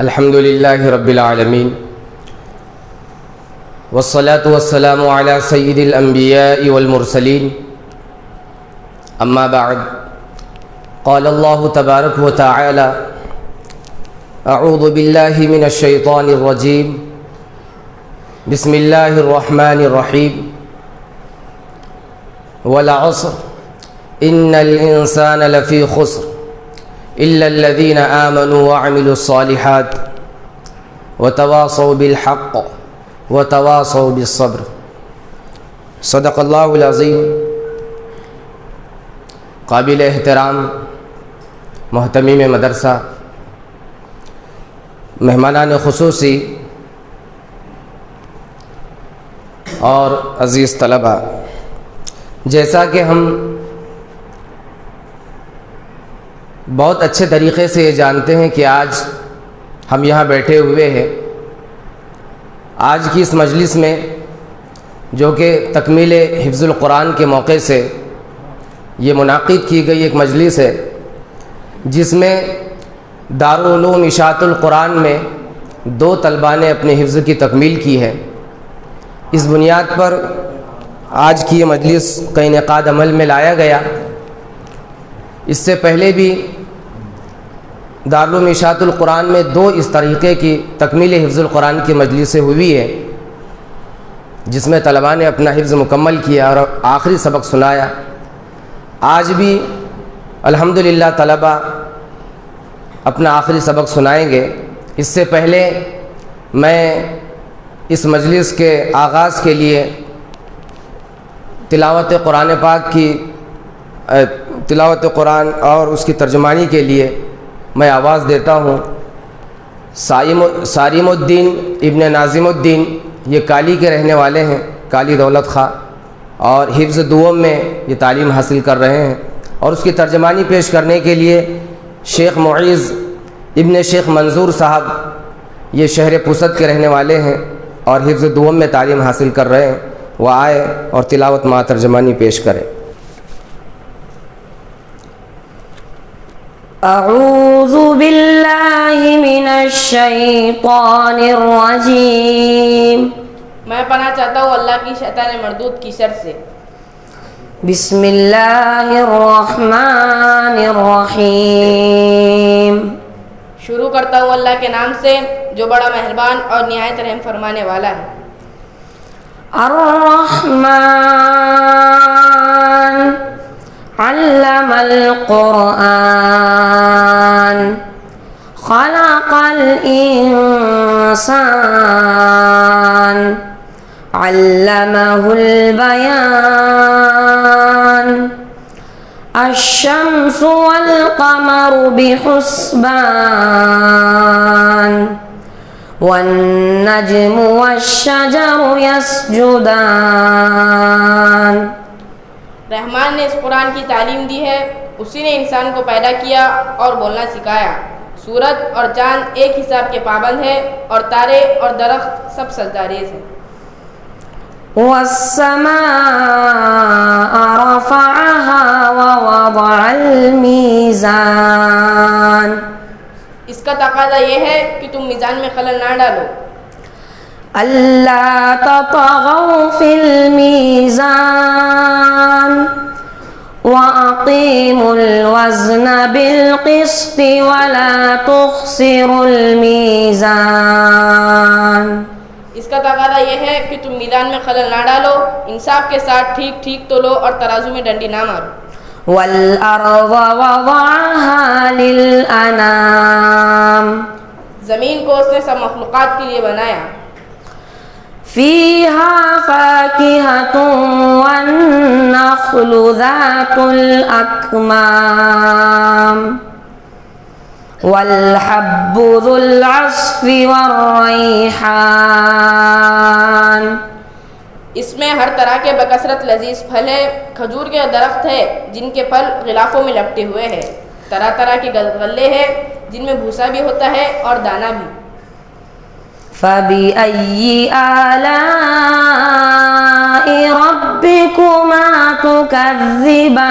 الحمد للہ رب العالمین والصلاة والسلام علی سید الانبیاء والمرسلین اما بعد قال اللہ تبارک و تعالی اعوذ باللہ من الشیطان الرجیم بسم اللہ الرحمن الرحیم والعصر ان الانسان لفی خسر الا الذین آمنوا وعملوا الصالحات وتواصوا بالحق وتواصوا بالصبر صدق اللہ العظیم۔ قابل احترام محتمیم مدرسہ، مہمانان خصوصی اور عزیز طلبہ، جیسا کہ ہم بہت اچھے طریقے سے یہ جانتے ہیں کہ آج ہم یہاں بیٹھے ہوئے ہیں، آج کی اس مجلس میں جو کہ تکمیل حفظ القرآن کے موقع سے یہ منعقد کی گئی ایک مجلس ہے، جس میں دارالعلوم اشاعت القرآن میں 2 طلباء نے اپنے حفظ کی تکمیل کی ہے۔ اس بنیاد پر آج کی یہ مجلس کا انعقاد عمل میں لایا گیا۔ اس سے پہلے بھی دارالعلوم اشاعت القرآن میں 2 اس طریقے کی تکمیل حفظ القرآن کی مجلسیں ہوئی ہے، جس میں طلباء نے اپنا حفظ مکمل کیا اور آخری سبق سنایا۔ آج بھی الحمدللہ طلباء اپنا آخری سبق سنائیں گے۔ اس سے پہلے میں اس مجلس کے آغاز کے لیے تلاوت قرآن پاک کی تلاوت قرآن اور اس کی ترجمانی کے لیے میں آواز دیتا ہوں۔ سارم الدین ابن ناظم الدین یہ کالی کے رہنے والے ہیں، کالی دولت خواہ، اور حفظ دوم میں یہ تعلیم حاصل کر رہے ہیں، اور اس کی ترجمانی پیش کرنے کے لیے شیخ معیز ابن شیخ منظور صاحب یہ شہر پوسد کے رہنے والے ہیں اور حفظ دوم میں تعلیم حاصل کر رہے ہیں، وہ آئے اور تلاوت مع ترجمانی پیش کریں۔ اعوذ باللہ من الشیطان الرجیم، میں پناہ چاہتا ہوں اللہ کی شیطان مردود کی شر سے۔ بسم اللہ الرحمن الرحیم، شروع کرتا ہوں اللہ کے نام سے جو بڑا مہربان اور نہایت رحم فرمانے والا ہے۔ الرحمن علم القرآن خلق الانسان علمه البيان الشمس والقمر بحسبان والنجم والشجر يسجدان۔ رحمان نے اس قرآن کی تعلیم دی ہے، اسی نے انسان کو پیدا کیا اور بولنا سکھایا۔ سورج اور چاند ایک حساب کے پابند ہے اور تارے اور درخت سب سجدہ ریز ہیں۔ والسماء رفعها ووضع الميزان، اس کا تقاضا یہ ہے کہ تم میزان میں خلل نہ ڈالو۔ ألا تطغوا في الميزان وأقيموا الوزن بالقسط ولا تخسروا الميزان، اس کا تقاضا یہ ہے کہ تم میدان میں خلل نہ ڈالو، انصاف کے ساتھ ٹھیک ٹھیک تولو اور ترازو میں ڈنڈی نہ مارو۔ والأرض وضعها للأنام، زمین کو اس نے سب مخلوقات کے لیے بنایا۔ فيها فاكهة والنخل ذات الأكمام والحب ذو العصف والريحان، اس میں ہر طرح کے بکثرت لذیذ پھل ہے، کھجور کے درخت ہے جن کے پھل غلافوں میں لپٹے ہوئے ہیں، طرح طرح کے غلے ہیں جن میں بھوسا بھی ہوتا ہے اور دانہ بھی۔ فَبِأَيِّ آلَاءِ رَبِّكُمَا تُكَذِّبَانِ،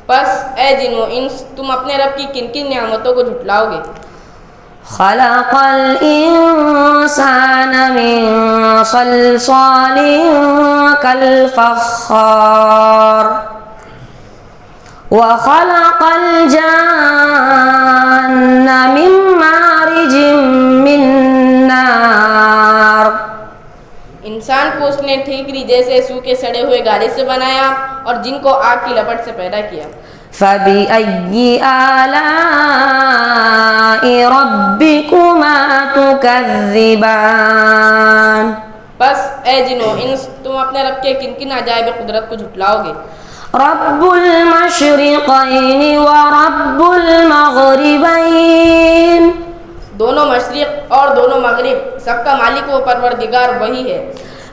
پس اے جن و انس تم اپنے رب کی کن کن نعمتوں کو جھٹلاؤ گے؟ خلق الإنسان من صلصال كالفخار وخلق الجان من مارج من نار. انسان کو اس نے ٹھیکری جیسے سوکھے سڑے ہوئے گارے سے بنایا اور جن کو آگ کی لپٹ سے پیدا کیا. فَبِأَيِّ آلَاءِ رَبِّكُمَا تُكَذِّبَانِ. بس اے جن و انس تم اپنے رب کے کن کن عجائب قدرت کو جھٹلاؤ گے. رب المشرقین ورب المغربین. دونوں مشرق اور دونوں مغرب سب کا مالک و پروردگار وہی ہے.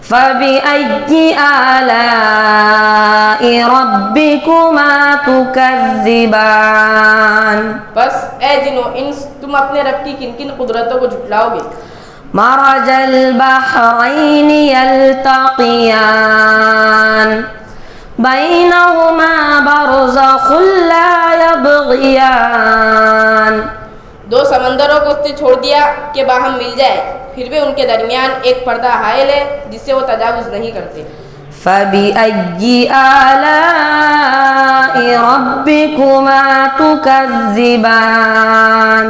فَبِأَيِّ آلَاءِ رَبِّكُمَا تُكَذِّبَانِ. بس اے جن و انس تم اپنے رب کی کن کن قدرتوں کو جھٹلاؤ گے. مرج البحرین یلتقیان بینہما برزخ لا یبغیان. دو سمندروں کو اس نے چھوڑ دیا کہ باہم مل جائے، پھر بھی ان کے درمیان ایک پردہ حائل ہے جس سے وہ تجاوز نہیں کرتے. فَبِأَيِّ آلَاءِ رَبِّكُمَا تُكَذِّبَانِ.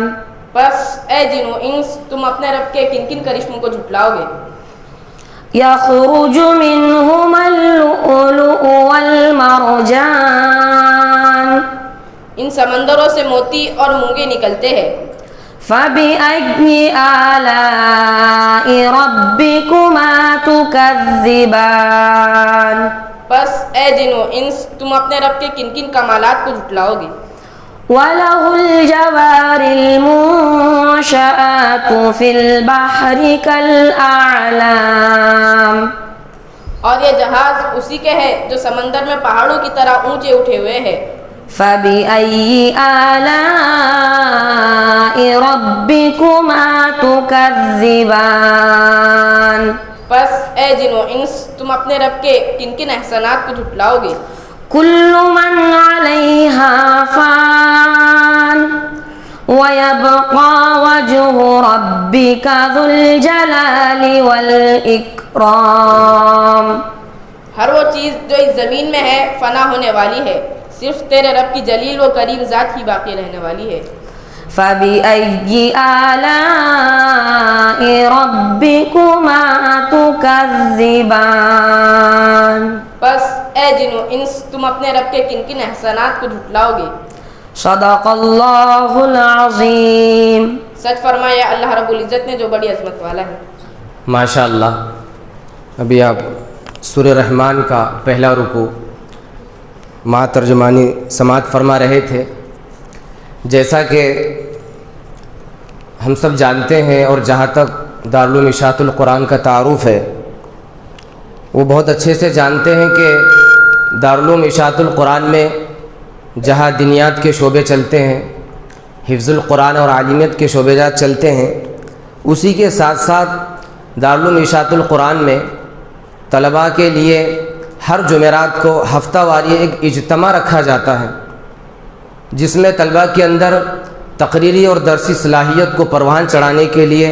بس اے جن و انس تم اپنے رب کے کن کن کرشموں کو جھٹلاؤ گے. يخرج منهما اللؤلؤ والمرجان. ان سمندروں سے موتی اور مونگے نکلتے ہیں. فَبِأَيِّ آلَاءِ رَبِّكُمَا تُكَذِّبَانِ. بس اے جن و انس تم اپنے رب کے کن کن کمالات کو جھٹلاؤ گے. وَلَهُ الْجَوَارِ الْمُنشَآتُ فِي الْبَحْرِ كَالْأَعْلَامِ. اور یہ جہاز اسی کے ہے جو سمندر میں پہاڑوں کی طرح اونچے اٹھے ہوئے ہیں. فَبِأَيِّ آلَاءِ رَبِّكُمَا تُكَذِّبَانِ. بس اے جن و انس تم اپنے رب کے کن کن احسانات کو جھٹلاؤ گے. كل من عليها فان ويبقى وجه ربك ذو الجلال والإكرام. ہر وہ چیز جو اس زمین میں ہے فنا ہونے والی ہے، صرف تیرے رب کی جلیل و کریم ذات ہی باقی رہنے والی ہے. فَبِأَيِّ آلَاءِ رَبِّكُمَا تُكَذِّبَانِ. بس اے جن و انس تم اپنے رب کے کن کن احسانات کو جھٹلاؤ گے. صدق اللہ العظیم. سچ فرمایا اللہ رب العزت نے جو بڑی عظمت والا ہے. ماشاء اللہ. ابھی آپ سورہ رحمان کا پہلا رکوع مع ترجمانی سماعت فرما رہے تھے. جیسا کہ ہم سب جانتے ہیں اور جہاں تک دارالعلوم اشاعۃ القرآن کا تعارف ہے وہ بہت اچھے سے جانتے ہیں کہ دارالعلوم اشاعۃ القرآن میں جہاں دینیات کے شعبے چلتے ہیں، حفظ القرآن اور عالمیت کے شعبے جات چلتے ہیں، اسی کے ساتھ ساتھ دارالعلوم اشاعۃ القرآن میں طلباء کے لیے ہر جمعرات کو ہفتہ واری ایک اجتماع رکھا جاتا ہے جس میں طلباء کے اندر تقریری اور درسی صلاحیت کو پروان چڑھانے کے لیے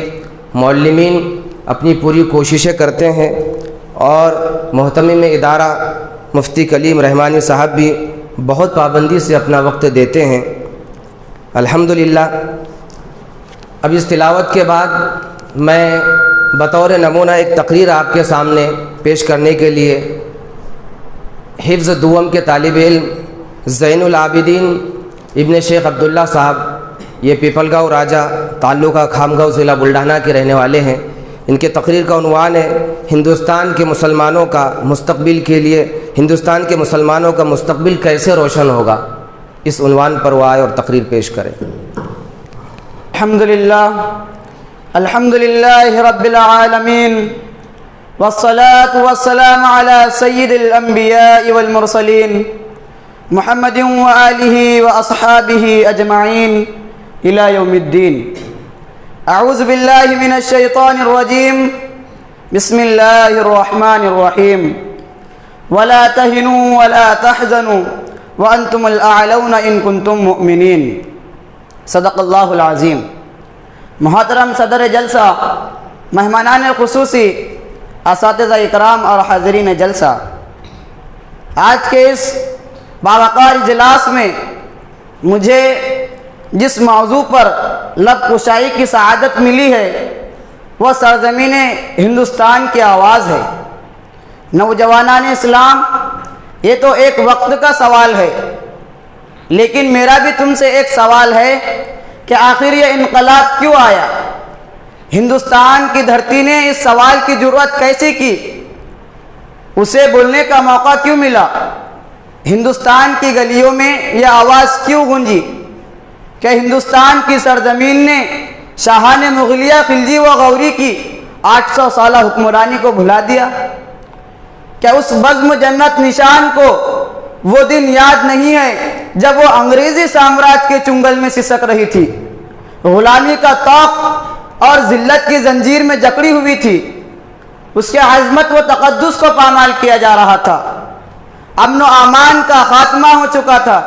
معلمین اپنی پوری کوششیں کرتے ہیں اور محتمم ادارہ مفتی کلیم رحمانی صاحب بھی بہت پابندی سے اپنا وقت دیتے ہیں. الحمدللہ. اب اس تلاوت کے بعد میں بطور نمونہ ایک تقریر آپ کے سامنے پیش کرنے کے لیے حفظ دوم کے طالب علم زین العابدین ابن شیخ عبداللہ صاحب، یہ پیپل گاؤں راجہ تعلقہ خامگاؤں ضلع بلڈانہ کے رہنے والے ہیں. ان کے تقریر کا عنوان ہے ہندوستان کے مسلمانوں کا مستقبل کے لیے ہندوستان کے مسلمانوں کا مستقبل کیسے روشن ہوگا. اس عنوان پر وہ آئے اور تقریر پیش کریں. الحمد للہ رب العالمین والصلاة والسلام على سید الانبیاء والمرسلین محمد وآلہ واصحابہ اجمعین الى یوم الدین. اعوذ باللہ من الشیطان الرجیم. بسم اللہ الرحمن الرحیم. ولا تهنوا ولا تحزنوا وانتم الاعلون ان کنتم مؤمنین. صدق اللہ العظیم. محترم صدر جلسہ، مہمانان خصوصی، اساتذہ اکرام اور حاضرین جلسہ، آج کے اس باوقار اجلاس میں مجھے جس موضوع پر لب کشائی کی سعادت ملی ہے وہ سرزمین ہندوستان کی آواز ہے۔ نوجوانان اسلام، یہ تو ایک وقت کا سوال ہے، لیکن میرا بھی تم سے ایک سوال ہے کہ آخر یہ انقلاب کیوں آیا؟ ہندوستان کی دھرتی نے اس سوال کی جرأت کیسے کی؟ اسے بولنے کا موقع کیوں ملا؟ ہندوستان کی گلیوں میں یہ آواز کیوں گونجی کہ ہندوستان کی سرزمین نے شاہان مغلیہ خلجی و غوری کی 800 سالہ حکمرانی کو بھلا دیا؟ کیا اس بزم جنت نشان کو وہ دن یاد نہیں ہے جب وہ انگریزی سامراج کے چنگل میں سسک رہی تھی، غلامی کا طوق اور ذلت کی زنجیر میں جکڑی ہوئی تھی؟ اس کے عظمت و تقدس کو پامال کیا جا رہا تھا، امن و امان کا خاتمہ ہو چکا تھا۔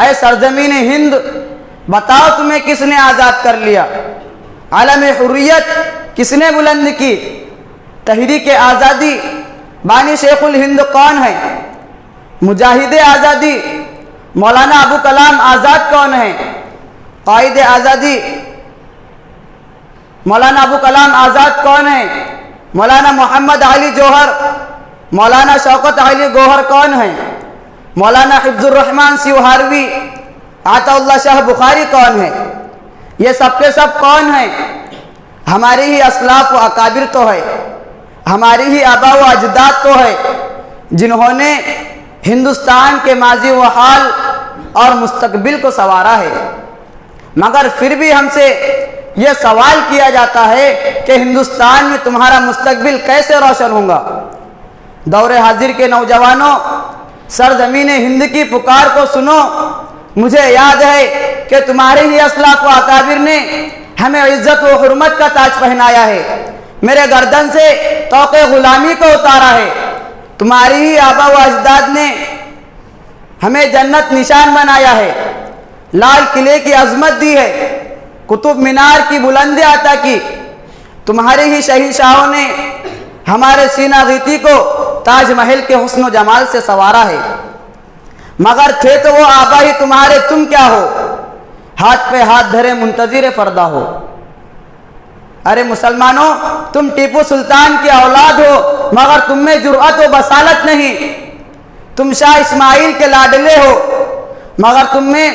اے سرزمین ہند، بتاؤ تمہیں کس نے آزاد کر لیا؟ علم حریت کس نے بلند کی؟ تحریک آزادی بانی شیخ الہند کون ہے؟ مجاہد آزادی مولانا ابو کلام آزاد کون ہے؟ قائد آزادی مولانا ابو کلام آزاد کون ہے؟ مولانا محمد علی جوہر، مولانا شوکت علی گوہر کون ہے؟ مولانا حفظ الرحمن سیوہاروی، عطا اللہ شاہ بخاری کون ہے؟ یہ سب کے سب کون ہیں؟ ہماری ہی اسلاف و اکابر تو ہے، ہماری ہی آبا و اجداد تو ہے، جنہوں نے ہندوستان کے ماضی و حال اور مستقبل کو سنوارا ہے۔ مگر پھر بھی ہم سے یہ سوال کیا جاتا ہے کہ ہندوستان میں تمہارا مستقبل کیسے روشن ہوگا؟ دور حاضر کے نوجوانوں، سرزمین ہند کی پکار کو سنو۔ مجھے یاد ہے کہ تمہارے ہی اسلاف و اکابر نے ہمیں عزت و حرمت کا تاج پہنایا ہے، میرے گردن سے طوق غلامی کو اتارا ہے۔ تمہاری ہی آبا و اجداد نے ہمیں جنت نشان بنایا ہے، لال قلعے کی عظمت دی ہے، قطب مینار کی بلندی عطا کی۔ تمہارے ہی شہنشاہوں نے ہمارے سینہ غیتی کو تاج محل کے حسن و جمال سے سنوارا ہے، مگر تھے تو وہ آبا ہی تمہارے، تم کیا ہو؟ ہاتھ پہ ہاتھ دھرے منتظر فردا ہو۔ ارے مسلمانوں، تم ٹیپو سلطان کی اولاد ہو، مگر تم میں جرأت و بصالت نہیں۔ تم شاہ اسماعیل کے لاڈلے ہو، مگر تم میں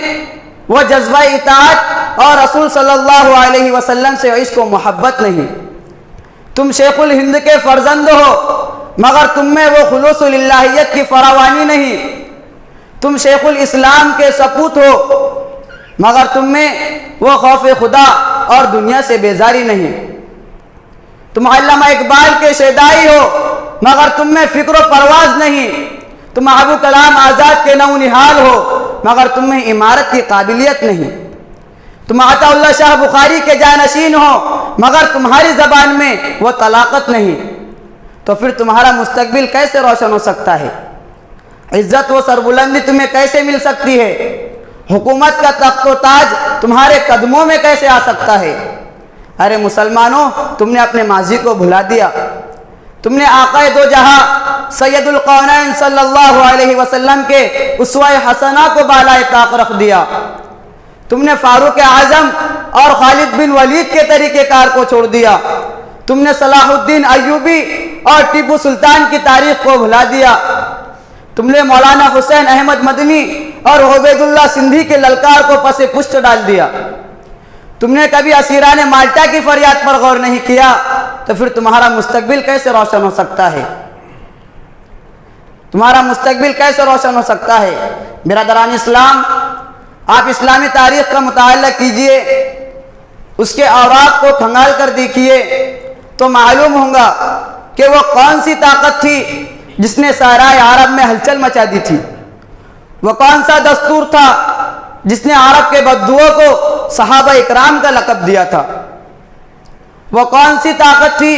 وہ جذبہ اطاعت اور رسول صلی اللہ علیہ وسلم سے عشق و محبت نہیں۔ تم شیخ الہند کے فرزند ہو، مگر تم میں وہ خلوص للہیت کی فراوانی نہیں۔ تم شیخ الاسلام کے سپوت ہو، مگر تم میں وہ خوف خدا اور دنیا سے بیزاری نہیں۔ تم علامہ اقبال کے شیدائی ہو، مگر تم میں فکر و پرواز نہیں۔ تم ابو کلام آزاد کے نو نہال ہو، مگر تم میں عمارت کی قابلیت نہیں۔ تم عطا اللہ شاہ بخاری کے جانشین ہو، مگر تمہاری زبان میں وہ طلاقت نہیں۔ تو پھر تمہارا مستقبل کیسے روشن ہو سکتا ہے؟ عزت و سربلندی تمہیں کیسے مل سکتی ہے؟ حکومت کا تخت و تاج تمہارے قدموں میں کیسے آ سکتا ہے؟ ارے مسلمانوں، تم نے اپنے ماضی کو بھلا دیا۔ تم نے آقا دو جہاں سید القونین صلی اللہ علیہ وسلم کے اسوہ حسنہ کو بالائے طاق رکھ دیا۔ تم نے فاروق اعظم اور خالد بن ولید کے طریقہ کار کو چھوڑ دیا۔ تم نے صلاح الدین ایوبی اور ٹیپو سلطان کی تاریخ کو بھلا دیا۔ تم نے مولانا حسین احمد مدنی اور عبید اللہ سندھی کے للکار کو پس پشت ڈال دیا۔ تم نے کبھی اسیران مالٹا کی فریاد پر غور نہیں کیا، تو پھر تمہارا مستقبل کیسے روشن ہو سکتا ہے؟ تمہارا مستقبل کیسے روشن ہو سکتا ہے؟ برادران اسلام، آپ اسلامی تاریخ کا مطالعہ کیجئے، اس کے اوراق کو کھنگال کر دیکھیے تو معلوم ہوگا کہ وہ کون سی طاقت تھی جس نے صحرائے عرب میں ہلچل مچا دی تھی۔ وہ کون سا دستور تھا جس نے عرب کے بددعوں کو صحابہ اکرام کا لقب دیا تھا؟ وہ کون سی طاقت تھی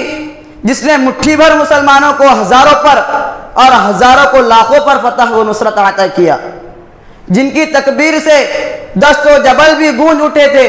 جس نے مٹھی بھر مسلمانوں کو ہزاروں پر اور ہزاروں کو لاکھوں پر فتح و نصرت عطا کیا؟ جن کی تکبیر سے دشت و جبل بھی گونج اٹھے تھے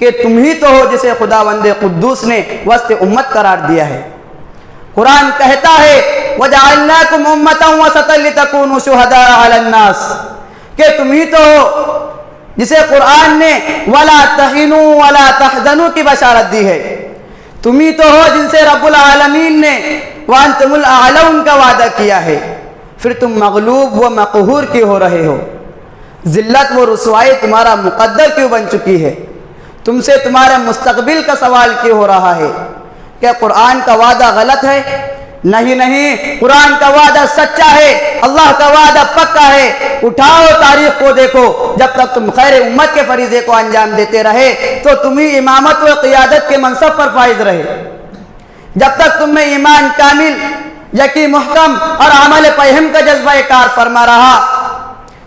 کہ تم ہی تو ہو جسے خداوند قدوس نے وسط امت قرار دیا ہے۔ قرآن کہتا ہے وَجَعَلْنَاكُمْ أُمَّةً وَسَطًا لِتَكُونُوا شُهَدَاءَ عَلَى النَّاسِ کہ تم ہی تو ہو جسے قرآن نے وَلَا تَهِنُوا وَلَا تَحْزَنُوا کی بشارت دی ہے۔ تم ہی تو ہو جن سے رب العالمین نے وَأَنْتُمُ الْأَعْلَوْنَ کا وعدہ کیا ہے، پھر تم مغلوب و مقہور کیوں ہو رہے ہو؟ ذلت و رسوائی تمہارا مقدر کیوں بن چکی ہے؟ تم سے تمہارے مستقبل کا سوال کیوں ہو رہا ہے؟ کیا قرآن کا وعدہ غلط ہے؟ نہیں، قرآن کا وعدہ سچا ہے، اللہ کا وعدہ پکا ہے۔ اٹھاؤ تاریخ کو دیکھو، جب تک تم خیر امت کے فریضے کو انجام دیتے رہے تو تم ہی امامت و قیادت کے منصب پر فائز رہے۔ جب تک تم میں ایمان کامل، یقین محکم اور عمل فہم کا جذبہ کار فرما رہا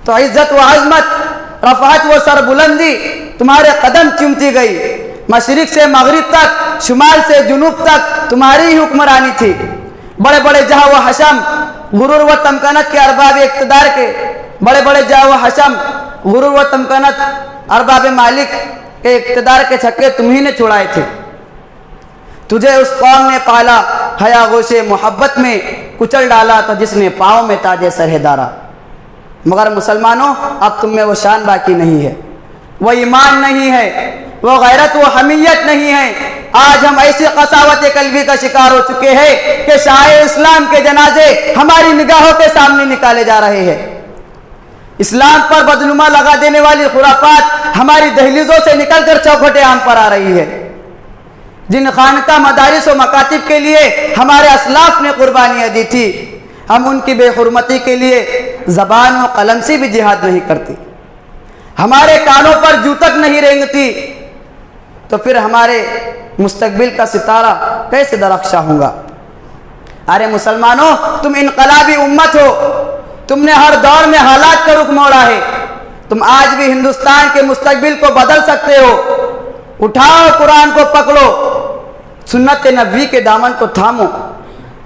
تو عزت و عظمت، رفعت و سربلندی تمہارے قدم چومتی گئی۔ مشرق سے مغرب تک، شمال سے جنوب تک تمہاری ہی حکمرانی تھی۔ بڑے بڑے جہاں و حشم، غرور و تمکنت کے ارباب اقتدار کے، بڑے بڑے جہاں و حشم، غرور و تمکنت ارباب مالک کے اقتدار کے چھکے تم ہی نے چھڑائے تھے۔ تجھے اس قوم نے پالا، حیا گوش محبت میں کچل ڈالا تھا جس نے پاؤں میں تاج سر دارا۔ مگر مسلمانوں، اب تم میں وہ شان باقی نہیں ہے، وہ ایمان نہیں ہے، وہ غیرت و حمیت نہیں ہے۔ آج ہم ایسی قساوت قلبی کا شکار ہو چکے ہیں کہ شاہ اسلام کے جنازے ہماری نگاہوں کے سامنے نکالے جا رہے ہیں۔ اسلام پر بدنما لگا دینے والی خرافات ہماری دہلیزوں سے نکل کر چوکھٹ عام پر آ رہی ہے۔ جن خانقاہ مدارس و مکاتب کے لیے ہمارے اسلاف نے قربانیاں دی تھی، ہم ان کی بے حرمتی کے لیے زبان و قلم سے بھی جہاد نہیں کرتی، ہمارے کانوں پر جوں تک نہیں رینگتی، تو پھر ہمارے مستقبل کا ستارہ کیسے درخشاں ہوگا؟ ارے مسلمانوں، تم انقلابی امت ہو، تم نے ہر دور میں حالات کا رخ موڑا ہے، تم آج بھی ہندوستان کے مستقبل کو بدل سکتے ہو۔ اٹھاؤ قرآن کو پکڑو، سنت نبوی کے دامن کو تھامو،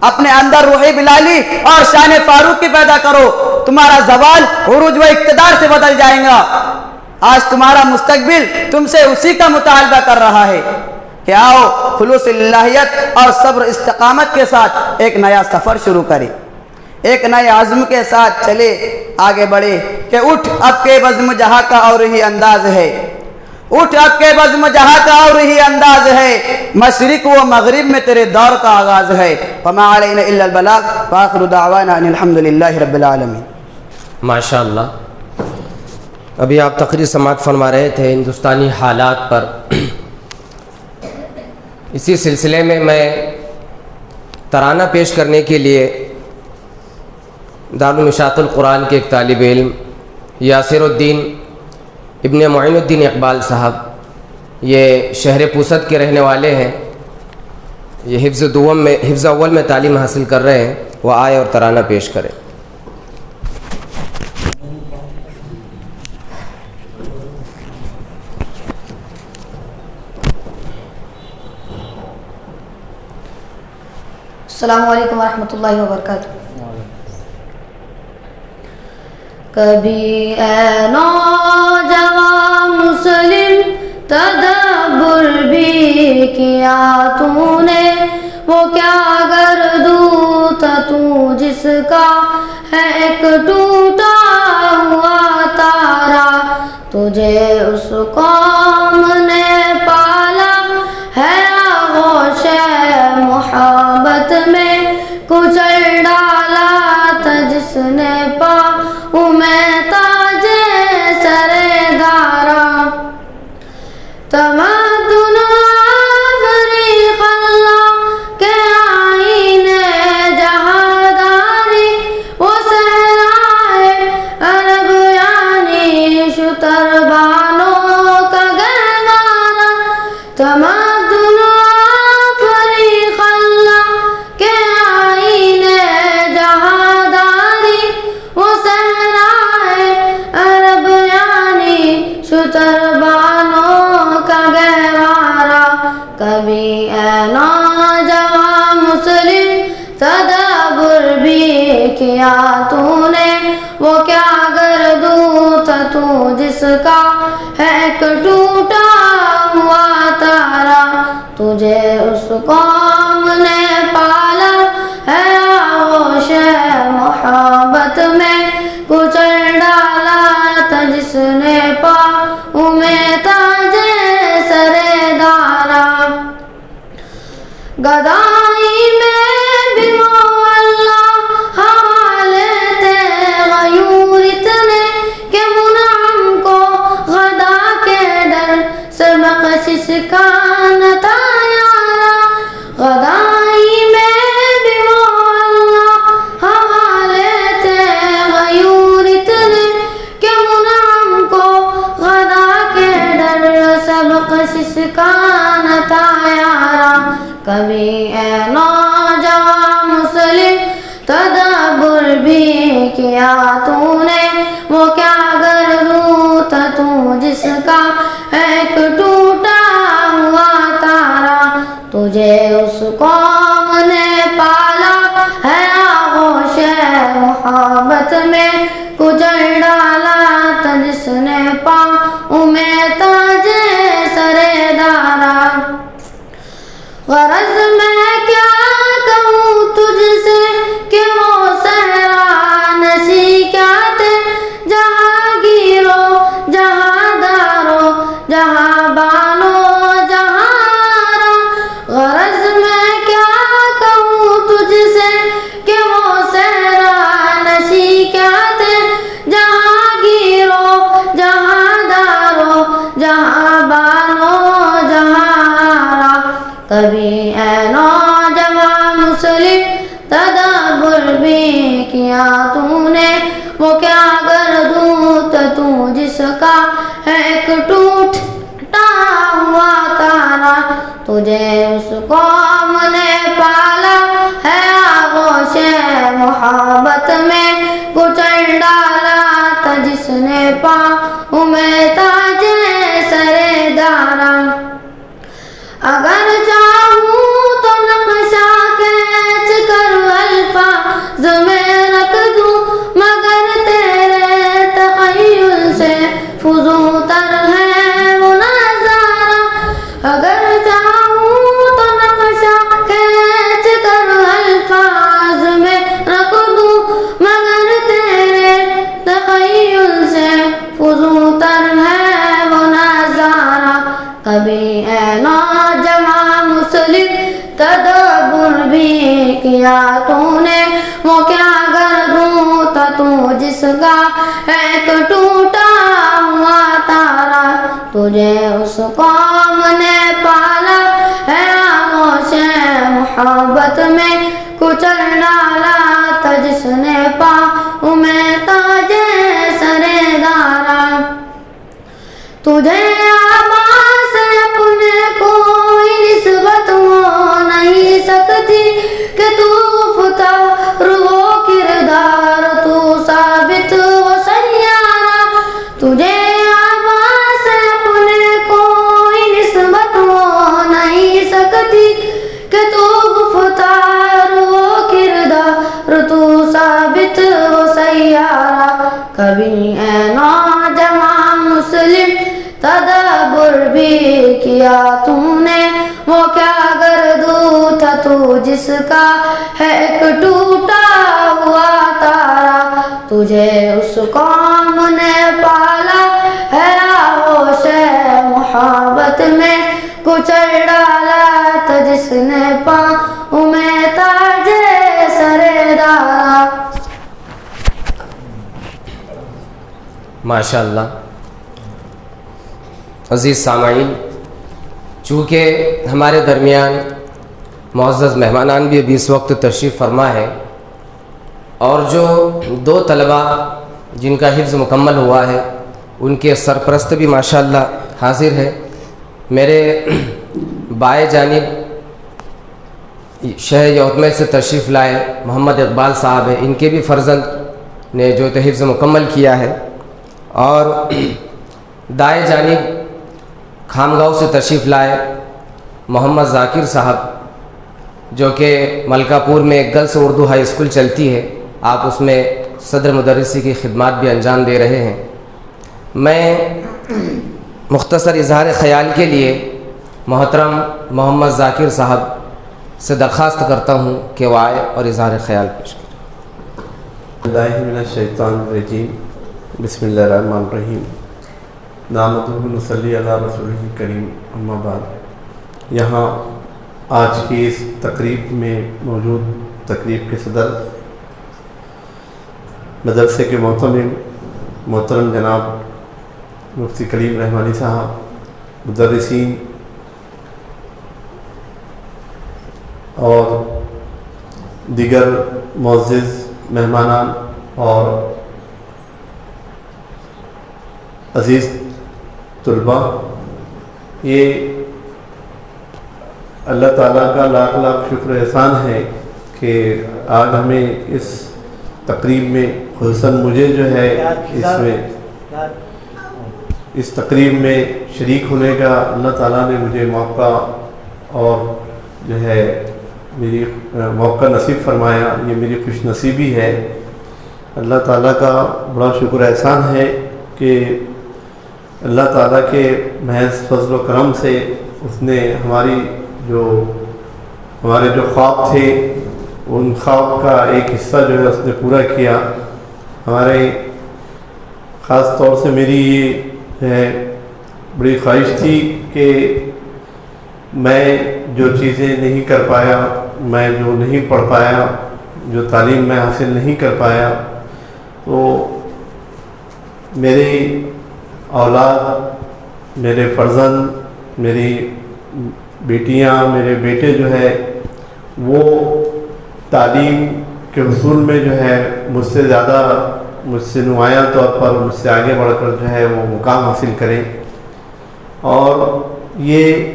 اپنے اندر روح بلالی اور شان فاروق کی پیدا کرو، تمہارا زوال عروج و اقتدار سے بدل جائے گا۔ آج تمہارا مستقبل تم سے اسی کا مطالبہ کر رہا ہے کہ آؤ خلوص اللہیت اور صبر استقامت کے ساتھ ایک نیا سفر شروع کریں، ایک نئے عزم کے ساتھ چلے آگے بڑھے کہ اٹھ اب کے بزم جہاں کا اور ہی انداز ہے، اٹھ اب کے بزم جہاں کا اور ہی انداز ہے، مشرق و مغرب میں تیرے دور کا آغاز ہے۔ وما علینا الا البلاغ وآخر دعوانا ان الحمدللہ رب العالمین۔ ماشاءاللہ، ابھی آپ تقریر سماعت فرما رہے تھے ہندوستانی حالات پر۔ اسی سلسلے میں ترانہ پیش کرنے کے لیے دارالمشاط القرآن کے ایک طالب علم یاسر الدین ابن معین الدین اقبال صاحب، یہ شہر پوسد کے رہنے والے ہیں، یہ حفظ اول میں تعلیم حاصل کر رہے ہیں، وہ آئے اور ترانہ پیش کریں۔ السلام علیکم ورحمۃ اللہ وبرکاتہ۔ کبھی اے نوجوان مسلم تدبر بھی کیا تو نے، وہ کیا گردو تھا تو جس کا ہے ایک ٹوٹا ہوا تارا، تجھے اس قوم نے پالا ہے آغوش محبت میں کچل ڈالا تھا جس نے پاؤں میں تاج سر دارا، تمدن افریق اللہ کے آئینے جہاداری، وہ صحرائے عرب یعنی شتر بانوں کا گہوارہ، تمدن افریق اللہ کے آئینے جہاداری، وہ صحرائے عرب یعنی شتر بانوں کا گہوارہ، کبھی اے نوجوان مسلم تدبر بھی کیا تو نے، وہ کیا گردو تھا تو جس کا ہے ایک ٹوٹا ہوا اس قوم نے پالا ہے آغوش محبت میں کچل ڈالا تھا جس نے پاؤں میں تاج سرے دارا گدائی میں بھی مولا حوالے تھے غیور اتنے کہ منعم کو غدا کے ڈر سے بخشش کا نہ تھا یارا غدائی میں بھی مولا حوالے تھے غیور اتنے کہ منعم کو غدا کے ڈر سے بخشش کا نہ تھا یارا کبھی اے نوجوان مسلم تدبر بھی کیا تو نے وہ کیا گردوں تھا تو جس کا ایک ٹوٹا ہوا تارا تجھے اس قوم نے پالا ہے آغوش محبت میں کچل ڈالا تھا جس نے پاؤں میں تاج سرے دارا غرض میں کیا کہوں تجھ سے کہ وہ صحرا نشی کیا تھے جہاں گیرو جہاں دارو جہاں بانو جہاں غرض میں کیا کہوں تجھ سے کہ وہ صحرا نشی کیا تھے جہاں گیرو جہاں دارو جہاں بانو جہاں کبھی اے نوجوان مسلم تدبر بھی کیا تو نے وہ کیا گردوں تھا تو جس کا ایک ٹوٹا ہوا تارا تجھے اس قوم نے پالا ہے آغوش محبت میں کچل ڈالا تھا جس نے پاؤں میں تاج سرے دارا اگر چاہوں تو نقشہ کھینچ کر الفاظ میں رکھ دوں مگر تیرے تخیل سے فضو تر ہے وہ نظارہ اگر چاہوں تو نقشہ کھینچ کر الفاظ میں رکھ دوں مگر تیرے تخیل سے فضو تر ہے وہ نظارہ کبھی اے نوجوان مسلم تدبر بھی کیا تو نے وہ کیا گردوں تھا تو جس کا ایک ٹوٹا ہوا تارا تجھے اس قوم نے پالا ہے آغوش محبت میں کچل ڈالا تھا جس نے پاؤں میں تاج سرے دارا تجھے آباس اپنے کوئی نسبت ہو نہیں سکتی کہ تو گفتار وہ کردار تو ثابت وہ سیارہ تجھے آباس اپنے کوئی نسبت ہو نہیں سکتی کہ تو گفتار وہ کردار تو ثابت وہ سیارہ کبھی اے نوجوان مسلم تدبر بھی کیا تو نے وہ کیا گردوں تھا تو جس کا ہے ایک ٹوٹا ہوا تارا تجھے اس قوم نے پالا ہے آغوش محبت میں کچل ڈالا تھا جس نے پاؤں میں تاج سرے دارا ماشاء اللہ۔ عزیز سامعین، چونکہ ہمارے درمیان معزز مہمانان بھی ابھی اس وقت تشریف فرما ہے اور جو دو طلباء جن کا حفظ مکمل ہوا ہے ان کے سرپرست بھی ماشاءاللہ حاضر ہے، میرے بائیں جانب شہر یوتمل سے تشریف لائے محمد اقبال صاحب ہیں، ان کے بھی فرزند نے جو حفظ مکمل کیا ہے، اور دائیں جانب خامگاؤں سے تشریف لائے محمد ذاکر صاحب جو کہ ملکہ پور میں ایک گرلس اردو ہائی اسکول چلتی ہے، آپ اس میں صدر مدرسی کی خدمات بھی انجام دے رہے ہیں۔ میں مختصر اظہار خیال کے لیے محترم محمد ذاکر صاحب سے درخواست کرتا ہوں کہ وہ آئے اور اظہار خیال پیش کریں۔ اللہ من الشیطان الرجیم، بسم اللہ الرحمن الرحیم، نحمدہ و نصلی علی رسولہ الکریم، اما بعد۔ یہاں آج کی اس تقریب میں موجود تقریب کے صدر مدرسے کے محترم جناب مفتی کلیم رحمانی صاحب، مدرسین اور دیگر معزز مہمانان اور عزیز طلباء، یہ اللہ تعالیٰ کا لاکھ لاکھ شکر احسان ہے کہ آج ہمیں اس تقریب میں، خصوصاً مجھے جو ہے اس تقریب میں شریک ہونے کا اللہ تعالیٰ نے مجھے موقع اور جو ہے میری موقع نصیب فرمایا۔ یہ میری خوش نصیبی ہے۔ اللہ تعالیٰ کا بڑا شکر احسان ہے کہ اللہ تعالیٰ کے محض فضل و کرم سے اس نے ہمارے جو خواب تھے ان خواب کا ایک حصہ جو ہے اس نے پورا کیا۔ ہمارے خاص طور سے میری یہ ہے بڑی خواہش تھی کہ میں جو چیزیں نہیں کر پایا، میں جو نہیں پڑھ پایا، جو تعلیم میں حاصل نہیں کر پایا، تو میری اولاد، میرے فرزند، میری بیٹیاں، میرے بیٹے جو ہے وہ تعلیم کے حصول میں جو ہے مجھ سے زیادہ، مجھ سے نمایاں طور پر مجھ سے آگے بڑھ کر جو ہے وہ مقام حاصل کریں۔ اور یہ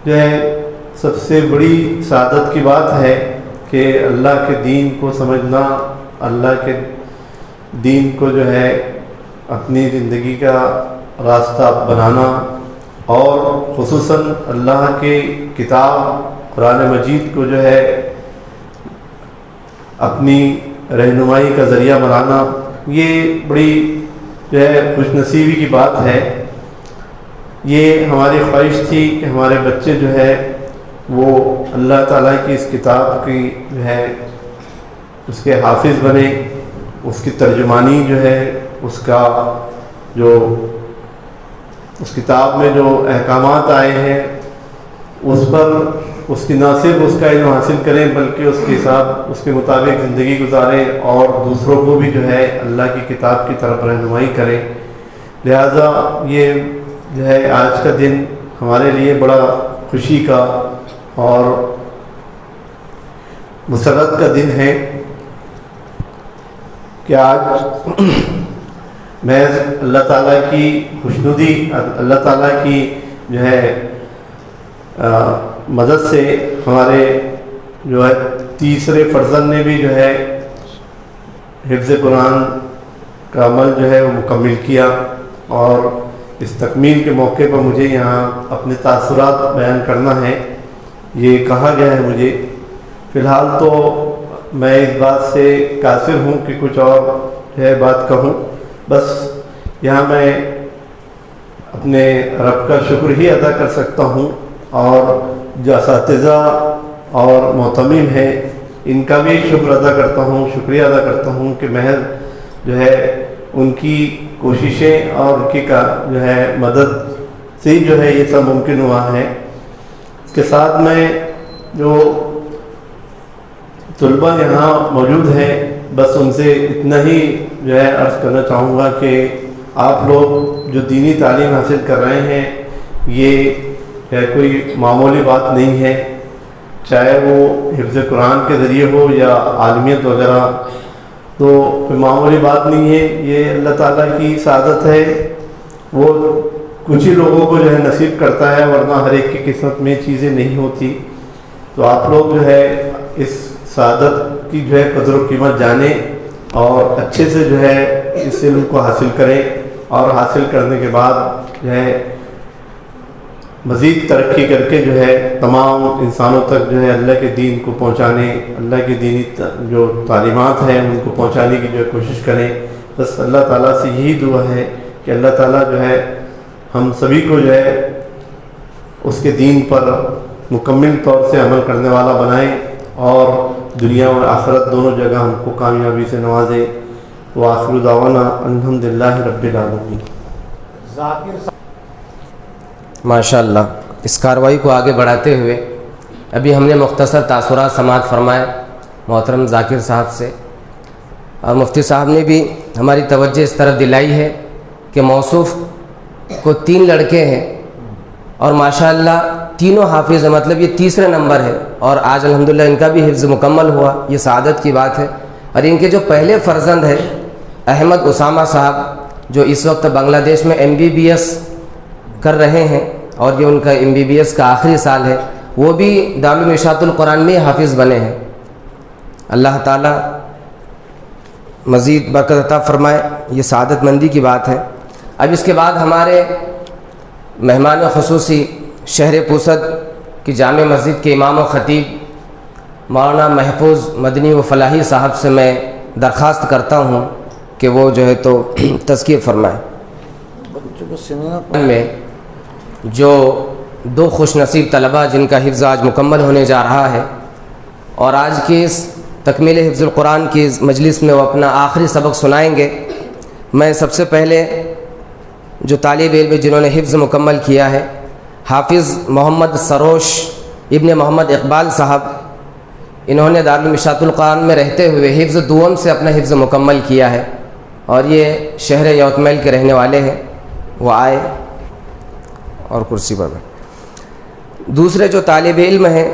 جو ہے سب سے بڑی سعادت کی بات ہے کہ اللہ کے دین کو سمجھنا، اللہ کے دین کو جو ہے اپنی زندگی کا راستہ بنانا، اور خصوصاً اللہ کے کتاب قرآن مجید کو جو ہے اپنی رہنمائی کا ذریعہ بنانا، یہ بڑی جو ہے خوش نصیبی کی بات ہے۔ یہ ہماری خواہش تھی کہ ہمارے بچے جو ہے وہ اللہ تعالیٰ کی اس کتاب کی جو ہے اس کے حافظ بنے، اس کی ترجمانی جو ہے اس کا جو اس کتاب میں جو احکامات آئے ہیں اس پر اس کی نہ صرف اس کا علم حاصل کریں بلکہ اس کے حساب اس کے مطابق زندگی گزاریں اور دوسروں کو بھی جو ہے اللہ کی کتاب کی طرف رہنمائی کریں۔ لہذا یہ جو ہے آج کا دن ہمارے لیے بڑا خوشی کا اور مسرت کا دن ہے کہ آج محض اللہ تعالیٰ کی خوشنودی، اللہ تعالیٰ کی جو ہے مدد سے ہمارے جو ہے تیسرے فرزند نے بھی جو ہے حفظ قرآن کا عمل جو ہے وہ مکمل کیا، اور اس تکمیل کے موقع پر مجھے یہاں اپنے تاثرات بیان کرنا ہے۔ یہ کہا گیا ہے مجھے، فی الحال تو میں اس بات سے قاصر ہوں کہ کچھ اور جو ہے بات کہوں، بس یہاں میں اپنے رب کا شکر ہی ادا کر سکتا ہوں، اور جو اساتذہ اور معتمم ہیں ان کا بھی شکر ادا کرتا ہوں، شکریہ ادا کرتا ہوں کہ محض جو ہے ان کی کوششیں اور ان کی جو ہے مدد سے جو ہے یہ سب ممکن ہوا ہے۔ اس کے ساتھ میں جو طلباء یہاں موجود ہیں بس ان سے اتنا ہی جو ہے عرض کرنا چاہوں گا کہ آپ لوگ جو دینی تعلیم حاصل کر رہے ہیں یہ کوئی معمولی بات نہیں ہے، چاہے وہ حفظ قرآن کے ذریعے ہو یا عالمیت وغیرہ، تو کوئی معمولی بات نہیں ہے۔ یہ اللہ تعالیٰ کی سعادت ہے، وہ کچھ ہی لوگوں کو جو ہے نصیب کرتا ہے، ورنہ ہر ایک کی قسمت میں چیزیں نہیں ہوتی۔ تو آپ لوگ جو ہے اس سعادت کی جو ہے قدر و قیمت جانیں اور اچھے سے جو ہے اس علم کو حاصل کریں، اور حاصل کرنے کے بعد جو ہے مزید ترقی کر کے جو ہے تمام انسانوں تک جو ہے اللہ کے دین کو پہنچانے، اللہ کی دینی جو تعلیمات ہیں ان کو پہنچانے کی جو ہے کوشش کریں۔ بس اللہ تعالیٰ سے یہی دعا ہے کہ اللہ تعالیٰ جو ہے ہم سبھی کو جو ہے اس کے دین پر مکمل طور سے عمل کرنے والا بنائے اور دنیا اور آخرت دونوں جگہ ہم کو کامیابی سے نوازے۔ وآخر دعوانا الحمدللہ رب العالمین۔ ماشاء اللہ، اس کارروائی کو آگے بڑھاتے ہوئے ابھی ہم نے مختصر تاثرات سماعت فرمائے محترم ذاکر صاحب سے، اور مفتی صاحب نے بھی ہماری توجہ اس طرف دلائی ہے کہ موصوف کو 3 لڑکے ہیں اور ماشاءاللہ تینوں حافظ ہیں، مطلب یہ تیسرے نمبر ہے، اور آج الحمدللہ ان کا بھی حفظ مکمل ہوا، یہ سعادت کی بات ہے۔ اور ان کے جو پہلے فرزند ہے احمد اسامہ صاحب، جو اس وقت بنگلہ دیش میں MBBS کر رہے ہیں اور یہ ان کا MBBS کا آخری سال ہے، وہ بھی دارالعلوم اشاعۃ القرآن میں حافظ بنے ہیں۔ اللہ تعالیٰ مزید برکت عطا فرمائے، یہ سعادت مندی کی بات ہے۔ اب اس کے بعد ہمارے مہمان خصوصی شہر پوسد کی جامع مسجد کے امام و خطیب مولانا محفوظ مدنی و فلاحی صاحب سے میں درخواست کرتا ہوں کہ وہ جو ہے تو تذکیر فرمائے۔ میں جو 2 خوش نصیب طلباء جن کا حفظ آج مکمل ہونے جا رہا ہے، اور آج کی اس تکمیل حفظ القرآن کی مجلس میں وہ اپنا آخری سبق سنائیں گے۔ میں سب سے پہلے جو طالب علم جنہوں نے حفظ مکمل کیا ہے، حافظ محمد سروش ابن محمد اقبال صاحب، انہوں نے دارالعلوم اشاعۃ القرآن میں رہتے ہوئے حفظ دوم سے اپنا حفظ مکمل کیا ہے، اور یہ شہر یوتمیل کے رہنے والے ہیں۔ وہ آئے اور کرسی پر بیٹھے۔ دوسرے جو طالب علم ہیں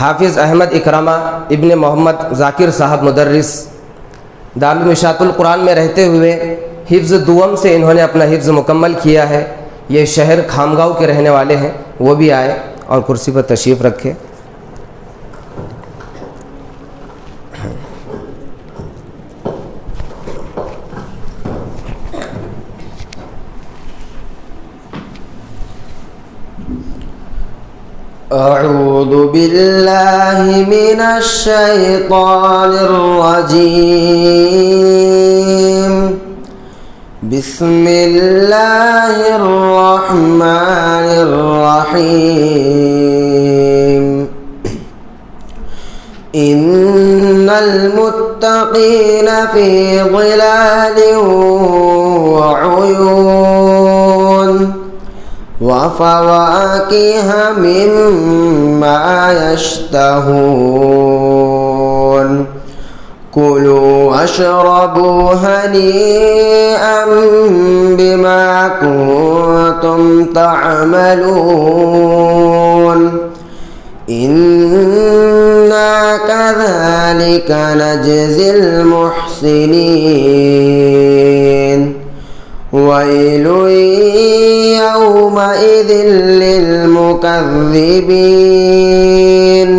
حافظ احمد اکرامہ ابن محمد ذاکر صاحب مدرس، دارالعلوم اشاعۃ القرآن میں رہتے ہوئے حفظ دوم سے انہوں نے اپنا حفظ مکمل کیا ہے، یہ شہر کھامگاؤں کے رہنے والے ہیں، وہ بھی آئے اور کرسی پر تشریف رکھے۔ اعوذ باللہ من الشیطان الرجیم، بسم اللہ الرحمن الرحیم۔ ان المتقین فی ظلال وعیون وفواكه مما يشتهون، كلوا واشربوا هنيئا بما كنتم تعملون، إنا كذلك نجزي المحسنين، ويل يومئذ للمكذبين،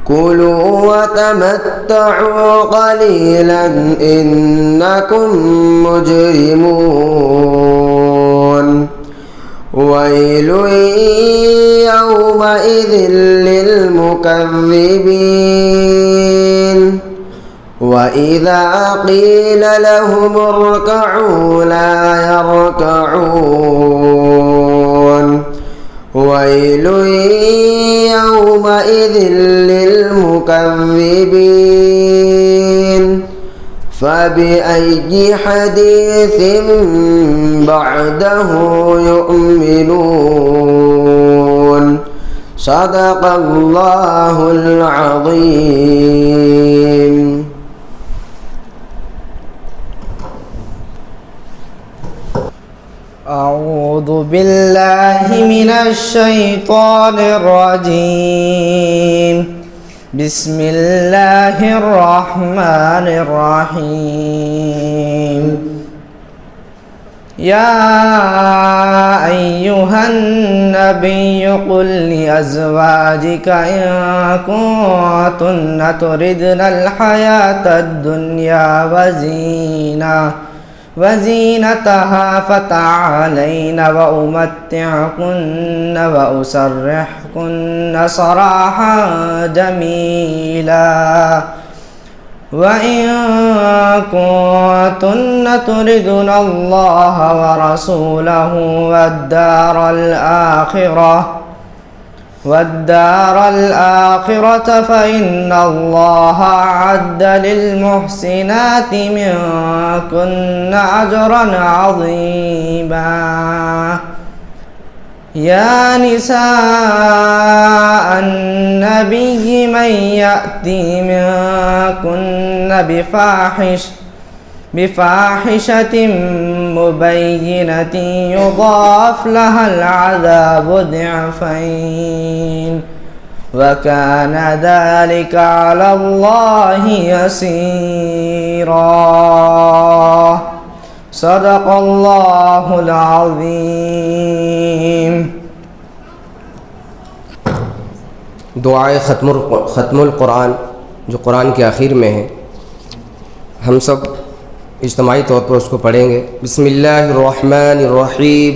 كلوا وتمتعوا قليلا إنكم مجرمون، ويل يومئذ للمكذبين، وإذا قيل لهم اركعوا لا يركعون، ويل يومئذ للمكذبين، فبأي حديث بعده يؤمنون، صدق الله العظيم۔ أعوذ بالله من الشيطان الرجيم، بسم الله الرحمن الرحيم۔ يا أيها النبي قل لأزواجك إن كنتن تردن الحياة الدنيا وزينتها فتعالين وأمتعكن وأسرحكن سراحا جميلا، وإن كنتن تردن الله ورسوله والدار الآخرة فإن الله أعد للمحسنات منكن أجرا عظيما. يا نساء النبي من يأتي منكن بفاحشة مبينة يضاعف لها العذاب ضعفين وكان ذلك على الله يسيرا. صدق اللہ العظیم. دعائے ختم القرآن جو قرآن کے آخر میں ہے، ہم سب اجتماعی طور پر اس کو پڑھیں گے. بسم اللہ الرحمن الرحیم.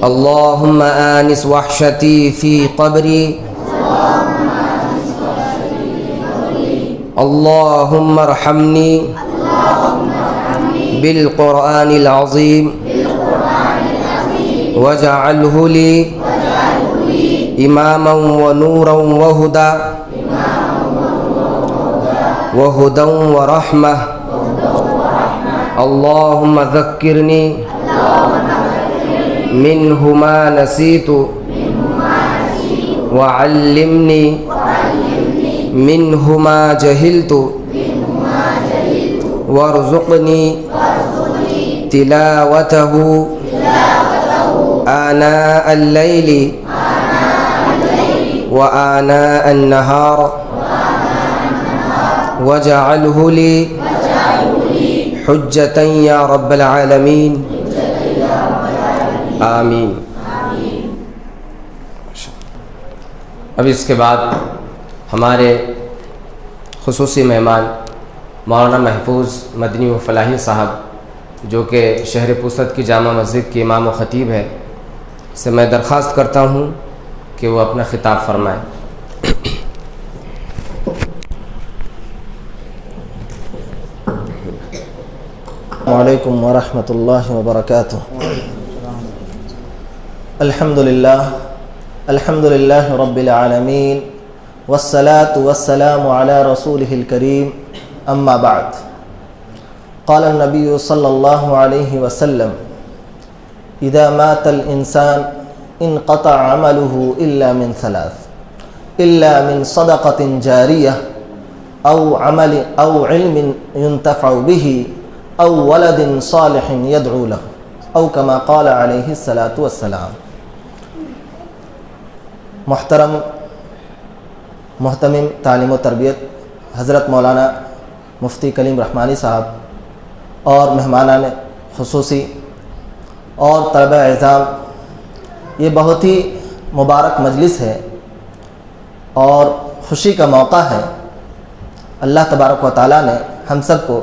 اللہم آنس وحشتی فی قبری اللہم ارحمنی بالقرآن العظیم واجعلہ لی اماما ونورا وہدا ورحمہ. اللہم ذکرنی منہ ما نسیت وعلمنی منہ ما جہلت وارزقنی تلاوتہ آناء اللیل وآناء النہار واجعلہ لی حجتا یا رب العالمین. آمین. اب اس کے بعد ہمارے خصوصی مہمان مولانا محفوظ مدنی و فلاحی صاحب جو کہ شہر پوسد کی جامع مسجد کے امام و خطیب ہے، سے میں درخواست کرتا ہوں کہ وہ اپنا خطاب فرمائیں. وعلیکم ورحمۃ اللہ وبرکاتہ. الحمد للہ رب العالمین والصلاة والسلام علی رسولہ الکریم. اما بعد، قال النبی صلی اللہ علیہ وسلم اذا مات الانسان انقطع عمله الا من ثلاث الا من صدقة جاریہ او علم ينتفع به او ولد صالح يدعو له او كما قال علیہ الصلاۃ والسلام. محتمم تعلیم و تربیت حضرت مولانا مفتی کلیم رحمانی صاحب اور مہمانان خصوصی اور طلبہ اعزام، یہ بہت ہی مبارک مجلس ہے اور خوشی کا موقع ہے. اللہ تبارک و تعالیٰ نے ہم سب کو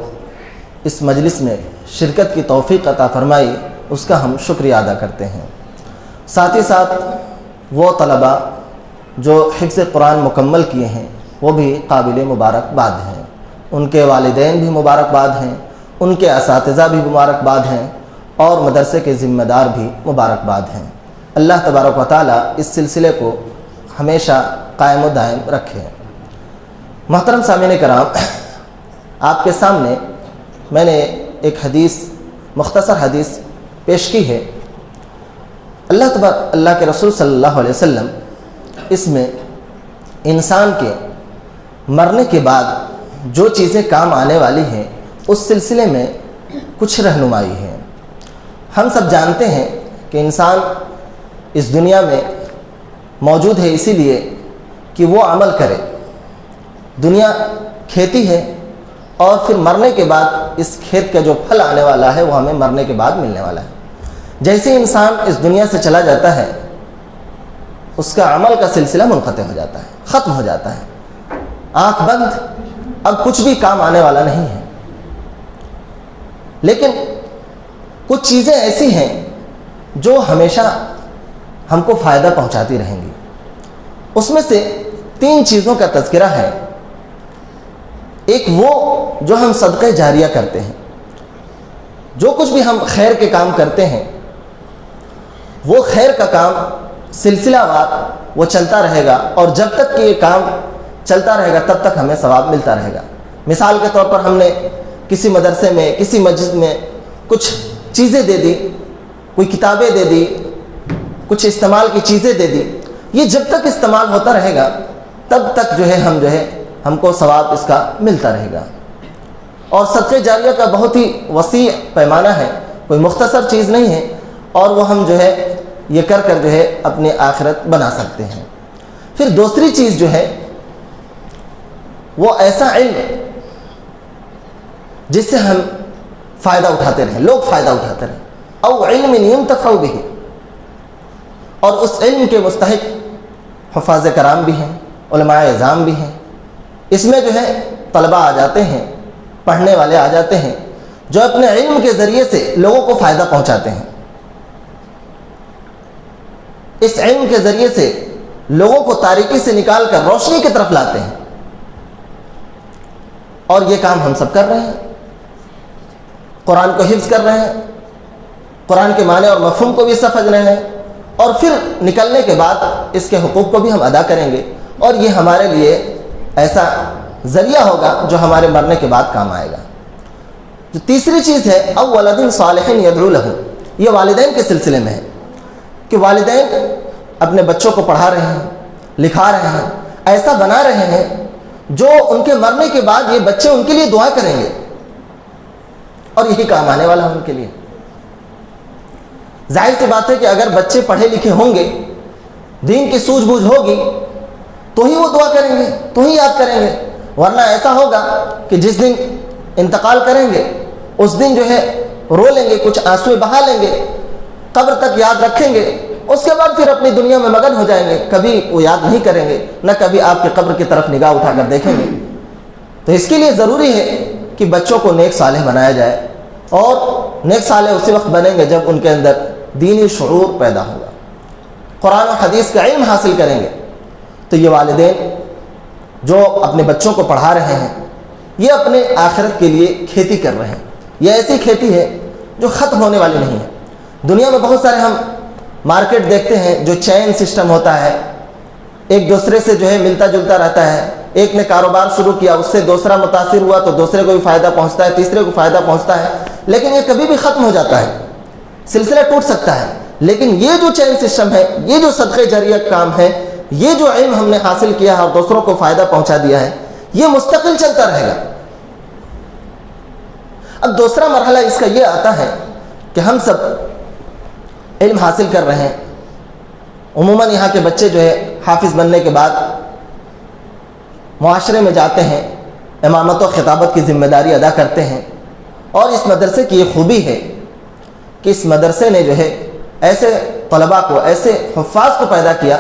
اس مجلس میں شرکت کی توفیق عطا فرمائی، اس کا ہم شکریہ ادا کرتے ہیں. ساتھ ہی ساتھ وہ طلبہ جو حفظ قرآن مکمل کیے ہیں وہ بھی قابل مبارکباد ہیں، ان کے والدین بھی مبارکباد ہیں، ان کے اساتذہ بھی مبارکباد ہیں اور مدرسے کے ذمہ دار بھی مبارکباد ہیں. اللہ تبارک و تعالیٰ اس سلسلے کو ہمیشہ قائم و دائم رکھے. محترم سامعین کرام، آپ کے سامنے میں نے ایک مختصر حدیث پیش کی ہے. اللہ کے رسول صلی اللہ علیہ وسلم اس میں انسان کے مرنے کے بعد جو چیزیں کام آنے والی ہیں اس سلسلے میں کچھ رہنمائی ہے. ہم سب جانتے ہیں کہ انسان اس دنیا میں موجود ہے اسی لیے کہ وہ عمل کرے. دنیا کھیتی ہے اور پھر مرنے کے بعد اس کھیت کا جو پھل آنے والا ہے وہ ہمیں مرنے کے بعد ملنے والا ہے. جیسے انسان اس دنیا سے چلا جاتا ہے اس کا عمل کا سلسلہ منقطع ہو جاتا ہے، ختم ہو جاتا ہے، آنکھ بند، اب کچھ بھی کام آنے والا نہیں ہے. لیکن کچھ چیزیں ایسی ہیں جو ہمیشہ ہم کو فائدہ پہنچاتی رہیں گی. اس میں سے 3 چیزوں کا تذکرہ ہے ایک وہ جو ہم صدقہ جاریہ کرتے ہیں، جو کچھ بھی ہم خیر کے کام کرتے ہیں وہ خیر کا کام سلسلہ وار وہ چلتا رہے گا، اور جب تک کہ یہ کام چلتا رہے گا تب تک ہمیں ثواب ملتا رہے گا۔ مثال کے طور پر ہم نے کسی مدرسے میں، کسی مسجد میں کچھ چیزیں دے دی، کوئی کتابیں دے دی، کچھ استعمال کی چیزیں دے دی، یہ جب تک استعمال ہوتا رہے گا تب تک ہم کو ثواب اس کا ملتا رہے گا۔ اور صدقہ جاریہ کا بہت ہی وسیع پیمانہ ہے، کوئی مختصر چیز نہیں ہے، اور وہ ہم یہ کر اپنی آخرت بنا سکتے ہیں۔ پھر دوسری چیز وہ ایسا علم جس سے ہم فائدہ اٹھاتے رہیں، لوگ فائدہ اٹھاتے رہیں، او علم ينتفع به، اور اس علم کے مستحق حفاظ کرام بھی ہیں، علماء اعظام بھی ہیں۔ اس میں طلبہ آ جاتے ہیں، پڑھنے والے آ جاتے ہیں، جو اپنے علم کے ذریعے سے لوگوں کو فائدہ پہنچاتے ہیں، اس علم کے ذریعے سے لوگوں کو تاریکی سے نکال کر روشنی کی طرف لاتے ہیں، اور یہ کام ہم سب کر رہے ہیں۔ قرآن کو حفظ کر رہے ہیں، قرآن کے معنی اور مفہوم کو بھی سمجھ رہے ہیں، اور پھر نکلنے کے بعد اس کے حقوق کو بھی ہم ادا کریں گے، اور یہ ہمارے لیے ایسا ذریعہ ہوگا جو ہمارے مرنے کے بعد کام آئے گا۔ جو تیسری چیز ہے او ولد صالح یدعو لہ، یہ والدین کے سلسلے میں ہے کہ والدین اپنے بچوں کو پڑھا رہے ہیں، لکھا رہے ہیں، ایسا بنا رہے ہیں جو ان کے مرنے کے بعد یہ بچے ان کے لیے دعا کریں گے، اور یہی کام آنے والا ہے ان کے لیے۔ ظاہر سی بات ہے کہ اگر بچے پڑھے لکھے ہوں گے، دین کی سوجھ بوجھ ہوگی، تو ہی وہ دعا کریں گے، تو ہی یاد کریں گے، ورنہ ایسا ہوگا کہ جس دن انتقال کریں گے اس دن رو لیں گے، کچھ آنسو بہا لیں گے، قبر تک یاد رکھیں گے، اس کے بعد پھر اپنی دنیا میں مگن ہو جائیں گے، کبھی وہ یاد نہیں کریں گے، نہ کبھی آپ کی قبر کی طرف نگاہ اٹھا کر دیکھیں گے۔ تو اس کے لیے ضروری ہے کہ بچوں کو نیک صالح بنایا جائے، اور نیک صالح اسی وقت بنیں گے جب ان کے اندر دینی شعور پیدا ہوگا، قرآن و حدیث کا علم حاصل کریں گے۔ تو یہ والدین جو اپنے بچوں کو پڑھا رہے ہیں یہ اپنے آخرت کے لیے کھیتی کر رہے ہیں، یہ ایسی کھیتی ہے جو ختم ہونے والی نہیں ہے۔ دنیا میں بہت سارے ہم مارکیٹ دیکھتے ہیں جو چین سسٹم ہوتا ہے، ایک دوسرے سے ملتا جلتا رہتا ہے، ایک نے کاروبار شروع کیا، اس سے دوسرا متاثر ہوا تو دوسرے کو بھی فائدہ پہنچتا ہے، تیسرے کو فائدہ پہنچتا ہے، لیکن یہ کبھی بھی ختم ہو جاتا ہے، سلسلہ ٹوٹ سکتا ہے۔ لیکن یہ جو چین سسٹم ہے، یہ جو صدقہ جاریہ کام ہے، یہ جو علم ہم نے حاصل کیا ہے اور دوسروں کو فائدہ پہنچا دیا ہے، یہ مستقل چلتا رہے گا۔ اب دوسرا مرحلہ اس کا یہ آتا ہے کہ ہم سب علم حاصل کر رہے ہیں، عموماً یہاں کے بچے حافظ بننے کے بعد معاشرے میں جاتے ہیں، امامت و خطابت کی ذمہ داری ادا کرتے ہیں، اور اس مدرسے کی یہ خوبی ہے کہ اس مدرسے نے ایسے طلباء کو، ایسے حفاظ کو پیدا کیا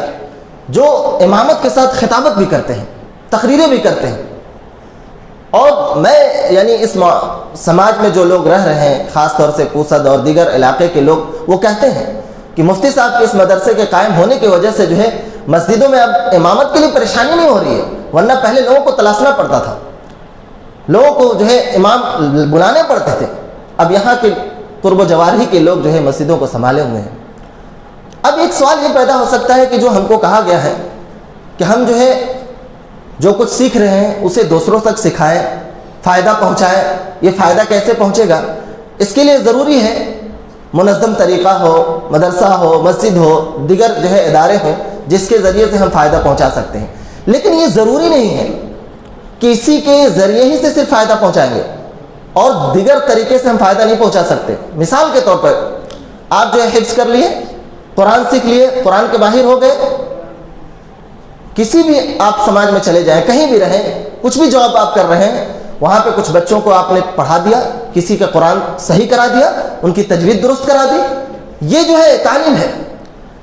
جو امامت کے ساتھ خطابت بھی کرتے ہیں، تقریریں بھی کرتے ہیں۔ اور میں اس سماج میں جو لوگ رہ رہے ہیں، خاص طور سے پوسد اور دیگر علاقے کے لوگ، وہ کہتے ہیں کہ مفتی صاحب کے اس مدرسے کے قائم ہونے کی وجہ سے مسجدوں میں اب امامت کے لیے پریشانی نہیں ہو رہی ہے، ورنہ پہلے لوگوں کو تلاشنا پڑتا تھا، لوگوں کو امام بلانے پڑتے تھے۔ اب یہاں کے قرب و جوار ہی کے لوگ مسجدوں کو سنبھالے ہوئے ہیں۔ اب ایک سوال یہ پیدا ہو سکتا ہے کہ جو ہم کو کہا گیا ہے کہ ہم جو کچھ سیکھ رہے ہیں اسے دوسروں تک سکھائیں، فائدہ پہنچائیں، یہ فائدہ کیسے پہنچے گا؟ اس کے لیے ضروری ہے منظم طریقہ ہو، مدرسہ ہو، مسجد ہو، دیگر ادارے ہوں جس کے ذریعے سے ہم فائدہ پہنچا سکتے ہیں۔ لیکن یہ ضروری نہیں ہے کہ اسی کے ذریعے ہی سے صرف فائدہ پہنچائیں گے اور دیگر طریقے سے ہم فائدہ نہیں پہنچا سکتے۔ مثال کے طور پر آپ حفظ کر لیے، قرآن سیکھ لیے، قرآن کے ماہر ہو گئے، کسی بھی آپ سماج میں چلے جائیں، کہیں بھی رہیں، کچھ بھی جاب آپ کر رہے ہیں، وہاں پہ کچھ بچوں کو آپ نے پڑھا دیا، کسی کا قرآن صحیح کرا دیا، ان کی تجوید درست کرا دی، یہ تعلیم ہے۔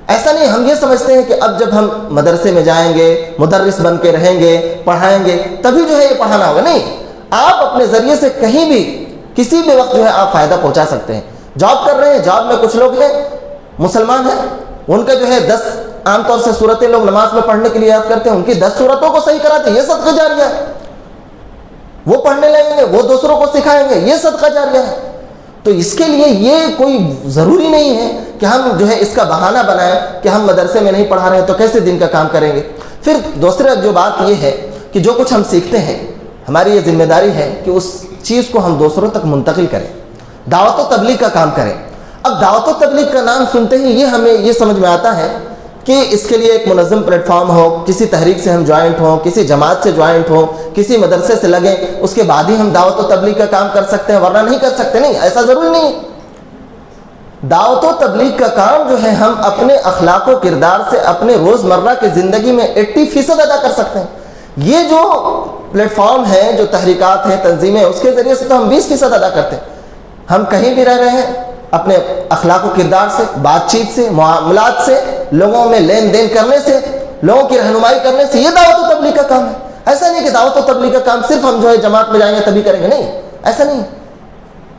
ایسا نہیں ہم یہ سمجھتے ہیں کہ اب جب ہم مدرسے میں جائیں گے، مدرس بن کے رہیں گے، پڑھائیں گے، تبھی یہ پڑھانا ہوگا۔ نہیں، آپ اپنے ذریعے سے کہیں بھی کسی بھی وقت آپ فائدہ پہنچا سکتے ہیں۔ جاب کر رہے ہیں، جاب میں کچھ لوگ ہیں مسلمان ہیں، ان کا 10 عام طور سے صورتیں لوگ نماز میں پڑھنے کے لیے یاد کرتے ہیں، ان کی 10 صورتوں کو صحیح کراتے ہیں، یہ صدقہ جاریہ ہے۔ وہ پڑھنے لگیں گے, وہ دوسروں کو سکھائیں گے, یہ صدقہ جاریہ ہے. تو اس کے لیے یہ کوئی ضروری نہیں ہے کہ ہم جو ہے اس کا بہانہ بنائیں کہ ہم مدرسے میں نہیں پڑھا رہے ہیں تو کیسے دین کا کام کریں گے. پھر دوسرا جو بات یہ ہے کہ جو کچھ ہم سیکھتے ہیں ہماری یہ ذمہ داری ہے کہ اس چیز کو ہم دوسروں تک منتقل کریں, دعوت و تبلیغ کا کام کریں. اب دعوت و تبلیغ کا نام سنتے ہی یہ ہمیں یہ سمجھ میں آتا ہے کہ اس کے لیے ایک منظم پلیٹ فارم ہو, کسی تحریک سے ہم جوائنٹ ہوں, کسی جماعت سے جوائنٹ ہوں, کسی مدرسے سے لگیں, اس کے بعد ہی ہم دعوت و تبلیغ کا کام کر سکتے ہیں, ورنہ نہیں کر سکتے. نہیں, ایسا ضروری نہیں ہے. دعوت و تبلیغ کا کام جو ہے ہم اپنے اخلاق و کردار سے اپنے روزمرہ کی زندگی میں 80% ادا کر سکتے ہیں. یہ جو پلیٹ فارم ہے, جو تحریکات ہیں, تنظیمیں, اس کے ذریعے سے تو ہم 20% ادا کرتے ہیں. ہم کہیں بھی رہ رہے ہیں, اپنے اخلاق و کردار سے, بات چیت سے, معاملات سے, لوگوں میں لین دین کرنے سے, لوگوں کی رہنمائی کرنے سے, یہ دعوت و تبلیغ کا کام ہے. ایسا نہیں کہ دعوت و تبلیغ کا کام صرف ہم جو ہے جماعت میں جائیں گے تبھی کریں گے. نہیں, ایسا نہیں.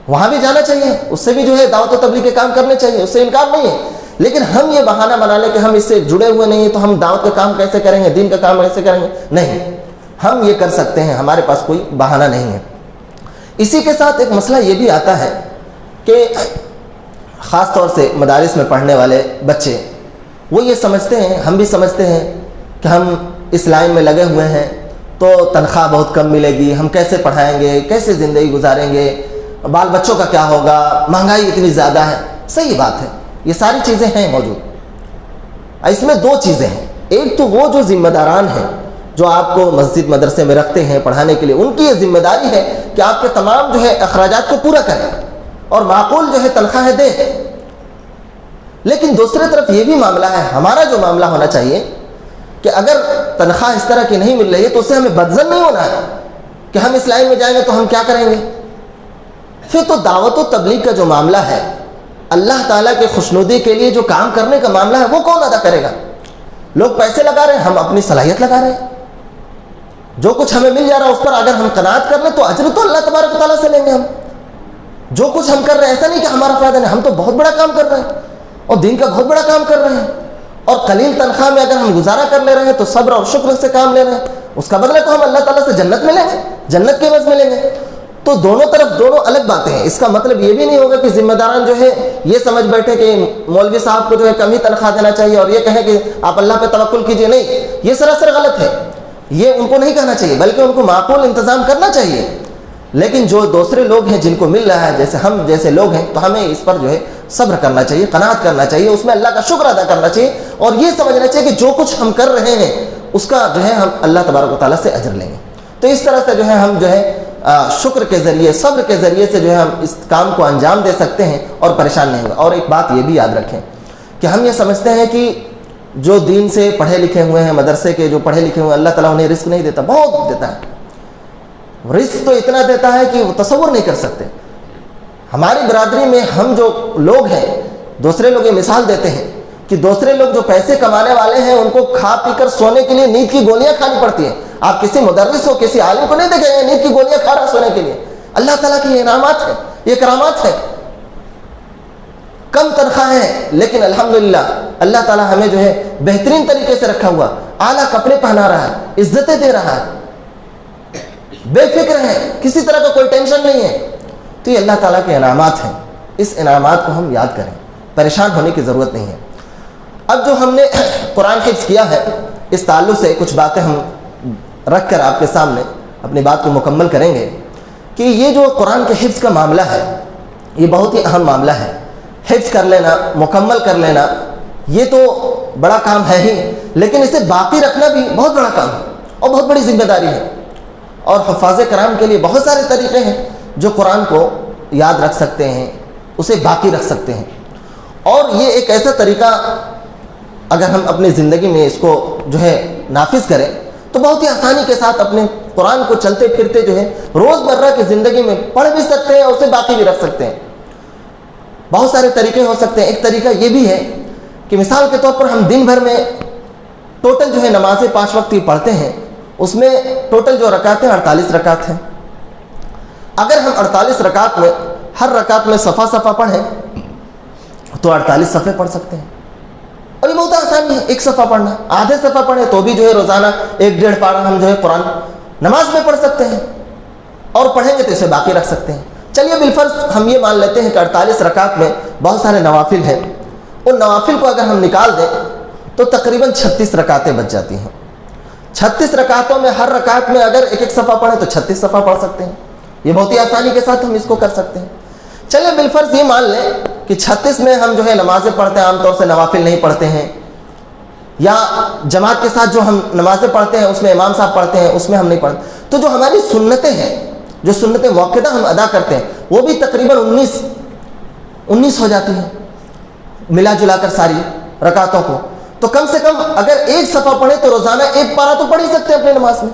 وہاں بھی جانا چاہیے, اس سے بھی جو ہے دعوت و تبلیغ کے کام کرنے چاہیے, اس سے انکار نہیں ہے. لیکن ہم یہ بہانہ بنا لیں کہ ہم اس سے جڑے ہوئے نہیں ہیں تو ہم دعوت کا کام کیسے کریں گے, دین کا کام کیسے کریں گے. نہیں, ہم یہ کر سکتے ہیں, ہمارے پاس کوئی بہانہ نہیں ہے. اسی کے ساتھ ایک مسئلہ یہ بھی آتا ہے کہ خاص طور سے مدارس میں پڑھنے والے بچے وہ یہ سمجھتے ہیں, ہم بھی سمجھتے ہیں کہ ہم اس لائن میں لگے ہوئے ہیں تو تنخواہ بہت کم ملے گی, ہم کیسے پڑھائیں گے, کیسے زندگی گزاریں گے, بال بچوں کا کیا ہوگا, مہنگائی اتنی زیادہ ہے. صحیح بات ہے, یہ ساری چیزیں ہیں موجود. اس میں دو چیزیں ہیں. ایک تو وہ جو ذمہ داران ہیں جو آپ کو مسجد مدرسے میں رکھتے ہیں پڑھانے کے لیے, ان کی یہ ذمہ داری ہے کہ آپ کے تمام جو ہے اخراجات کو پورا کریں اور معقول جو ہے تنخواہیں دیں. لیکن دوسری طرف یہ بھی معاملہ ہے, ہمارا جو معاملہ ہونا چاہیے کہ اگر تنخواہ اس طرح کی نہیں مل رہی ہے تو اس سے ہمیں بدظن نہیں ہونا ہے کہ ہم اس لائن میں جائیں گے تو ہم کیا کریں گے. پھر تو دعوت و تبلیغ کا جو معاملہ ہے, اللہ تعالیٰ کے خوشنودی کے لیے جو کام کرنے کا معاملہ ہے, وہ کون ادا کرے گا. لوگ پیسے لگا رہے ہیں, ہم اپنی صلاحیت لگا رہے ہیں. جو کچھ ہمیں مل جا رہا ہے اس پر اگر ہم قناعت کر لیں تو اجر تو اللہ تبارک و تعالیٰ سے لیں گے. ہم جو کچھ ہم کر رہے ہیں ایسا نہیں کہ ہمارا فائدہ نہیں, ہم تو بہت بڑا کام کر رہے ہیں اور دین کا بہت بڑا کام کر رہے ہیں. اور قلیل تنخواہ میں اگر ہم گزارا کر لے رہے ہیں تو صبر اور شکر سے کام لے رہے ہیں, اس کا بدلہ تو ہم اللہ تعالیٰ سے جنت ملیں گے, جنت کے عوض ملیں گے. تو دونوں طرف دونوں الگ باتیں ہیں. اس کا مطلب یہ بھی نہیں ہوگا کہ ذمہ داران جو ہے یہ سمجھ بیٹھے کہ مولوی صاحب کو جو ہے کم ہی تنخواہ دینا چاہیے اور یہ کہیں کہ آپ اللہ پہ توکل کیجئے. نہیں, یہ سراسر غلط ہے. یہ ان کو نہیں کہنا چاہیے, بلکہ ان کو معقول انتظام کرنا چاہیے. لیکن جو دوسرے لوگ ہیں جن کو مل رہا ہے, جیسے ہم جیسے لوگ ہیں, تو ہمیں اس پر جو ہے صبر کرنا چاہیے, قناعت کرنا چاہیے, اس میں اللہ کا شکر ادا کرنا چاہیے اور یہ سمجھنا چاہیے کہ جو کچھ ہم کر رہے ہیں اس کا جو ہے ہم اللہ تبارک و تعالیٰ سے اجر لیں گے. تو اس طرح سے جو ہے ہم جو ہے شکر کے ذریعے, صبر کے ذریعے سے جو ہے ہم اس کام کو انجام دے سکتے ہیں اور پریشان نہیں ہوگا. اور ایک بات یہ بھی یاد رکھیں کہ ہم یہ سمجھتے ہیں کہ جو دین سے پڑھے لکھے ہوئے ہیں, مدرسے کے جو پڑھے لکھے ہوئے ہیں, اللہ تعالیٰ انہیں رزق نہیں دیتا, بہت دیتا ہے. رزق تو اتنا دیتا ہے کہ وہ تصور نہیں کر سکتے. ہماری برادری میں ہم جو لوگ ہیں, دوسرے لوگ یہ مثال دیتے ہیں کہ دوسرے لوگ جو پیسے کمانے والے ہیں ان کو کھا پی کر سونے کے لیے نیند کی گولیاں کھانی پڑتی ہیں. آپ کسی مدرس ہو, کسی عالم کو نہیں دیکھیں گے نیند کی گولیاں کھا رہا سونے کے لیے. اللہ تعالیٰ کی یہ انعامات ہیں, یہ کرامات ہیں. کم تنخواہ ہے لیکن الحمدللہ اللہ تعالیٰ ہمیں جو ہے بہترین طریقے سے رکھا ہوا, اعلیٰ کپڑے پہنا رہا ہے, عزتیں دے رہا ہے, بے فکر ہے, کسی طرح کا کوئی ٹینشن نہیں ہے. تو یہ اللہ تعالیٰ کے انعامات ہیں. اس انعامات کو ہم یاد کریں, پریشان ہونے کی ضرورت نہیں ہے. اب جو ہم نے قرآن حفظ کیا ہے, اس تعلق سے کچھ باتیں ہم رکھ کر آپ کے سامنے اپنی بات کو مکمل کریں گے کہ یہ جو قرآن کے حفظ کا معاملہ ہے یہ بہت ہی اہم معاملہ ہے. حفظ کر لینا, مکمل کر لینا, یہ تو بڑا کام ہے ہی, لیکن اسے باقی رکھنا بھی بہت بڑا کام ہے اور بہت بڑی ذمہ داری ہے. اور حفاظ کرام کے لیے بہت سارے طریقے ہیں جو قرآن کو یاد رکھ سکتے ہیں, اسے باقی رکھ سکتے ہیں. اور یہ ایک ایسا طریقہ اگر ہم اپنی زندگی میں اس کو جو ہے نافذ کریں تو بہت ہی آسانی کے ساتھ اپنے قرآن کو چلتے پھرتے جو ہے روزمرہ کی زندگی میں پڑھ بھی سکتے ہیں اور اسے باقی بھی رکھ سکتے ہیں. بہت سارے طریقے ہو سکتے ہیں. ایک طریقہ یہ بھی ہے کہ مثال کے طور پر ہم دن بھر میں ٹوٹل جو ہے نمازیں 5 وقت کی پڑھتے ہیں, اس میں ٹوٹل جو رکعتیں 48 رکعت ہیں. اگر ہم 48 رکعت میں ہر رکعت میں صفحہ صفحہ پڑھیں تو 48 صفحے پڑھ سکتے ہیں. اور یہ بہت آسانی ہے, ایک صفحہ پڑھنا. آدھے صفحہ پڑھیں تو بھی جو ہے روزانہ 1-1.5 پارہ ہم جو ہے قرآن نماز میں پڑھ سکتے ہیں. اور پڑھیں گے تو اسے باقی رکھ سکتے ہیں۔ چلیے بالفرض ہم یہ مان لیتے ہیں کہ 48 رکعت میں بہت سارے نوافل ہیں، ان نوافل کو اگر ہم نکال دیں تو تقریباً 36 رکعتیں بچ جاتی ہیں۔ 36 رکعتوں میں ہر رکعت میں اگر ایک صفحہ پڑھیں تو 36 صفحہ پڑھ سکتے ہیں۔ یہ بہت ہی آسانی کے ساتھ ہم اس کو کر سکتے ہیں۔ چلیے بالفرض یہ مان لیں کہ 36 میں ہم جو ہے نمازیں پڑھتے ہیں، عام طور سے نوافل نہیں پڑھتے ہیں، یا جماعت کے ساتھ جو ہم نمازیں پڑھتے ہیں اس میں امام صاحب پڑھتے ہیں، اس میں ہم نہیں پڑھتے، تو جو ہماری سنتیں ہیں، جو سنتیں موقعہ ہم ادا کرتے ہیں، وہ بھی تقریباً 19 ہو جاتی ہیں ملا جلا کر ساری رکعتوں کو۔ تو کم سے کم اگر ایک صفحہ پڑھیں تو روزانہ ایک پارہ تو پڑھ ہی سکتے ہیں اپنے نماز میں،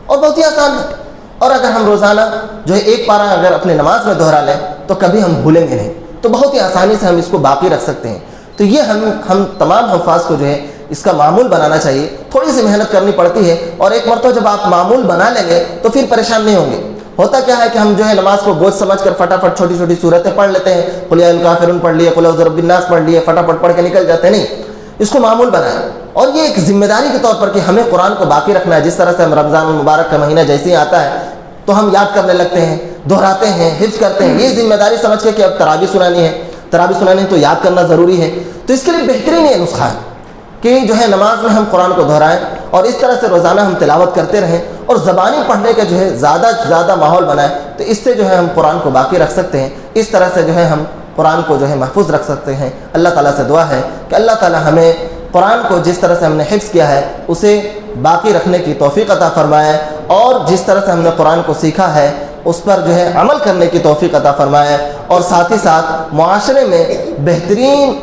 اور بہت ہی آسان ہے۔ اور اگر ہم روزانہ جو ہے ایک پارہ اگر اپنے نماز میں دہرا لیں تو کبھی ہم بھولیں گے نہیں، تو بہت ہی آسانی سے ہم اس کو باقی رکھ سکتے ہیں۔ تو یہ ہم تمام حفاظ کو جو ہے اس کا معمول بنانا چاہیے۔ تھوڑی سی محنت کرنی پڑتی ہے، اور ایک مرتبہ جب آپ معمول بنا لیں گے تو پھر پریشان نہیں ہوں گے۔ ہوتا کیا ہے کہ ہم جو ہے نماز کو بوجھ سمجھ کر فٹافٹ چھوٹی چھوٹی صورتیں پڑھ لیتے ہیں، قل یا الکافرون پڑھ لیے، قل اعوذ برب الناس پڑھ لیے، فٹافٹ پڑھ کے نکل جاتے ہیں۔ نہیں، اس کو معمول بنائیں، اور یہ ایک ذمہ داری کے طور پر کہ ہمیں قرآن کو باقی رکھنا ہے۔ جس طرح سے ہم رمضان المبارک کا مہینہ جیسے ہی آتا ہے تو ہم یاد کرنے لگتے ہیں، دہراتے ہیں، حفظ کرتے ہیں، یہ ذمہ داری سمجھ کے کہ اب تراویح سنانی ہے تو یاد کرنا ضروری ہے۔ تو اس کے لیے بہترین یہ نسخہ ہے کہ جو ہے نماز میں ہم قرآن کو دہرائیں، اور اس طرح سے روزانہ ہم تلاوت کرتے رہیں، اور زبانی پڑھنے کا جو ہے زیادہ سے زیادہ ماحول بنائیں، تو اس سے جو ہے ہم قرآن کو باقی رکھ سکتے ہیں۔ اس طرح سے جو ہے ہم قرآن کو جو ہے محفوظ رکھ سکتے ہیں۔ اللہ تعالیٰ سے دعا ہے کہ اللہ تعالیٰ ہمیں قرآن کو جس طرح سے ہم نے حفظ کیا ہے اسے باقی رکھنے کی توفیق عطا فرمائے، اور جس طرح سے ہم نے قرآن کو سیکھا ہے اس پر جو ہے عمل کرنے کی توفیق عطا فرمائے، اور ساتھ ہی ساتھ معاشرے میں بہترین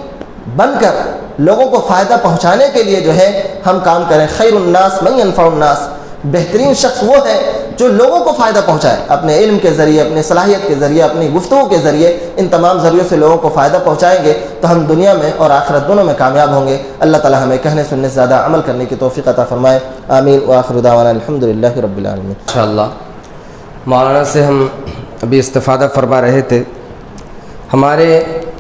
بن کر لوگوں کو فائدہ پہنچانے کے لیے جو ہے ہم کام کریں۔ خیر الناس من ينفع الناس، بہترین شخص وہ ہے جو لوگوں کو فائدہ پہنچائے، اپنے علم کے ذریعے، اپنے صلاحیت کے ذریعے، اپنی گفتگو کے ذریعے، ان تمام ذریعوں سے لوگوں کو فائدہ پہنچائیں گے تو ہم دنیا میں اور آخرت دونوں میں کامیاب ہوں گے۔ اللہ تعالی ہمیں کہنے سننے سے زیادہ عمل کرنے کی توفیق عطا فرمائے۔ آمین وآخر دعوانا الحمدللہ رب العالمین۔ انشاءاللہ مولانا سے ہم ابھی استفادہ فرما رہے تھے۔ ہمارے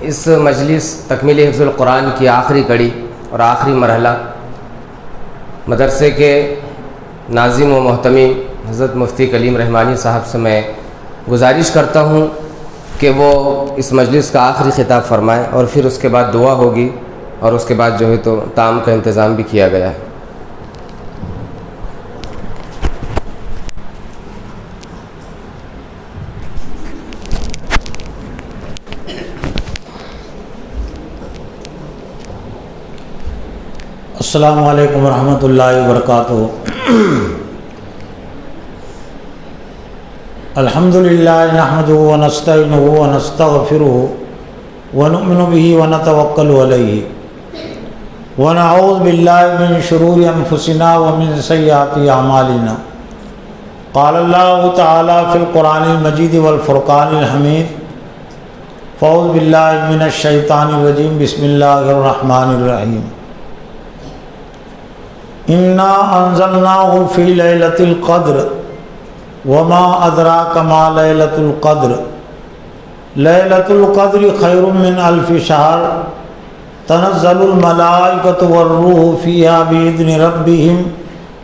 اس مجلس تکمیل حفظ القرآن کی آخری کڑی اور آخری مرحلہ مدرسے کے ناظم و محتمم حضرت مفتی کلیم رحمانی صاحب سے میں گزارش کرتا ہوں کہ وہ اس مجلس کا آخری خطاب فرمائیں، اور پھر اس کے بعد دعا ہوگی، اور اس کے بعد جو ہے تو طعام کا انتظام بھی کیا گیا ہے۔ السلام علیکم ورحمۃ اللہ وبرکاتہ۔ الحمدللہ نحمدہ ونستعینہ ونستغفرہ ونؤمن بہ ونتوکل علیہ ونعوذ باللہ من شرور انفسنا ومن سیئات اعمالنا۔ قال اللہ تعالی فی القرآن المجید والفرقان الحمید، فاعوذ باللہ من الشیطان الرجیم، بسم اللہ الرحمن الرحیم۔ انا انزلناہ فی لیلۃ القدر وما ادراک ما لیلۃ القدر، لیلۃ القدر خیر من الف شہر، تنزل الملائکۃ والروح فیہا بإذن ربہم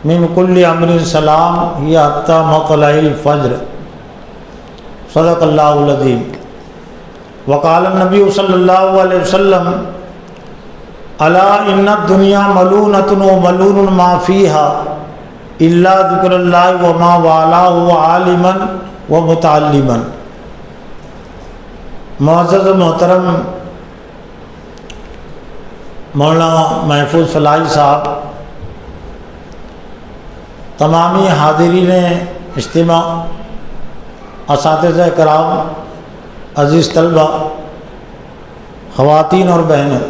من کل امر سلام ہی حتی مطلع الفجر۔ صدق اللہ العظیم۔ وقال النبی صلی اللہ علیہ وسلم الا ان الدنیا ملونۃ وملون ما فیہا الا ذکر اللہ وما والاہ وعالما ومتعلما۔ معزز محترم مولانا محفوظ فلاحی صاحب، تمامی حاضرین اجتماع، اساتذہ کرام، عزیز طلبہ، خواتین اور بہنوں،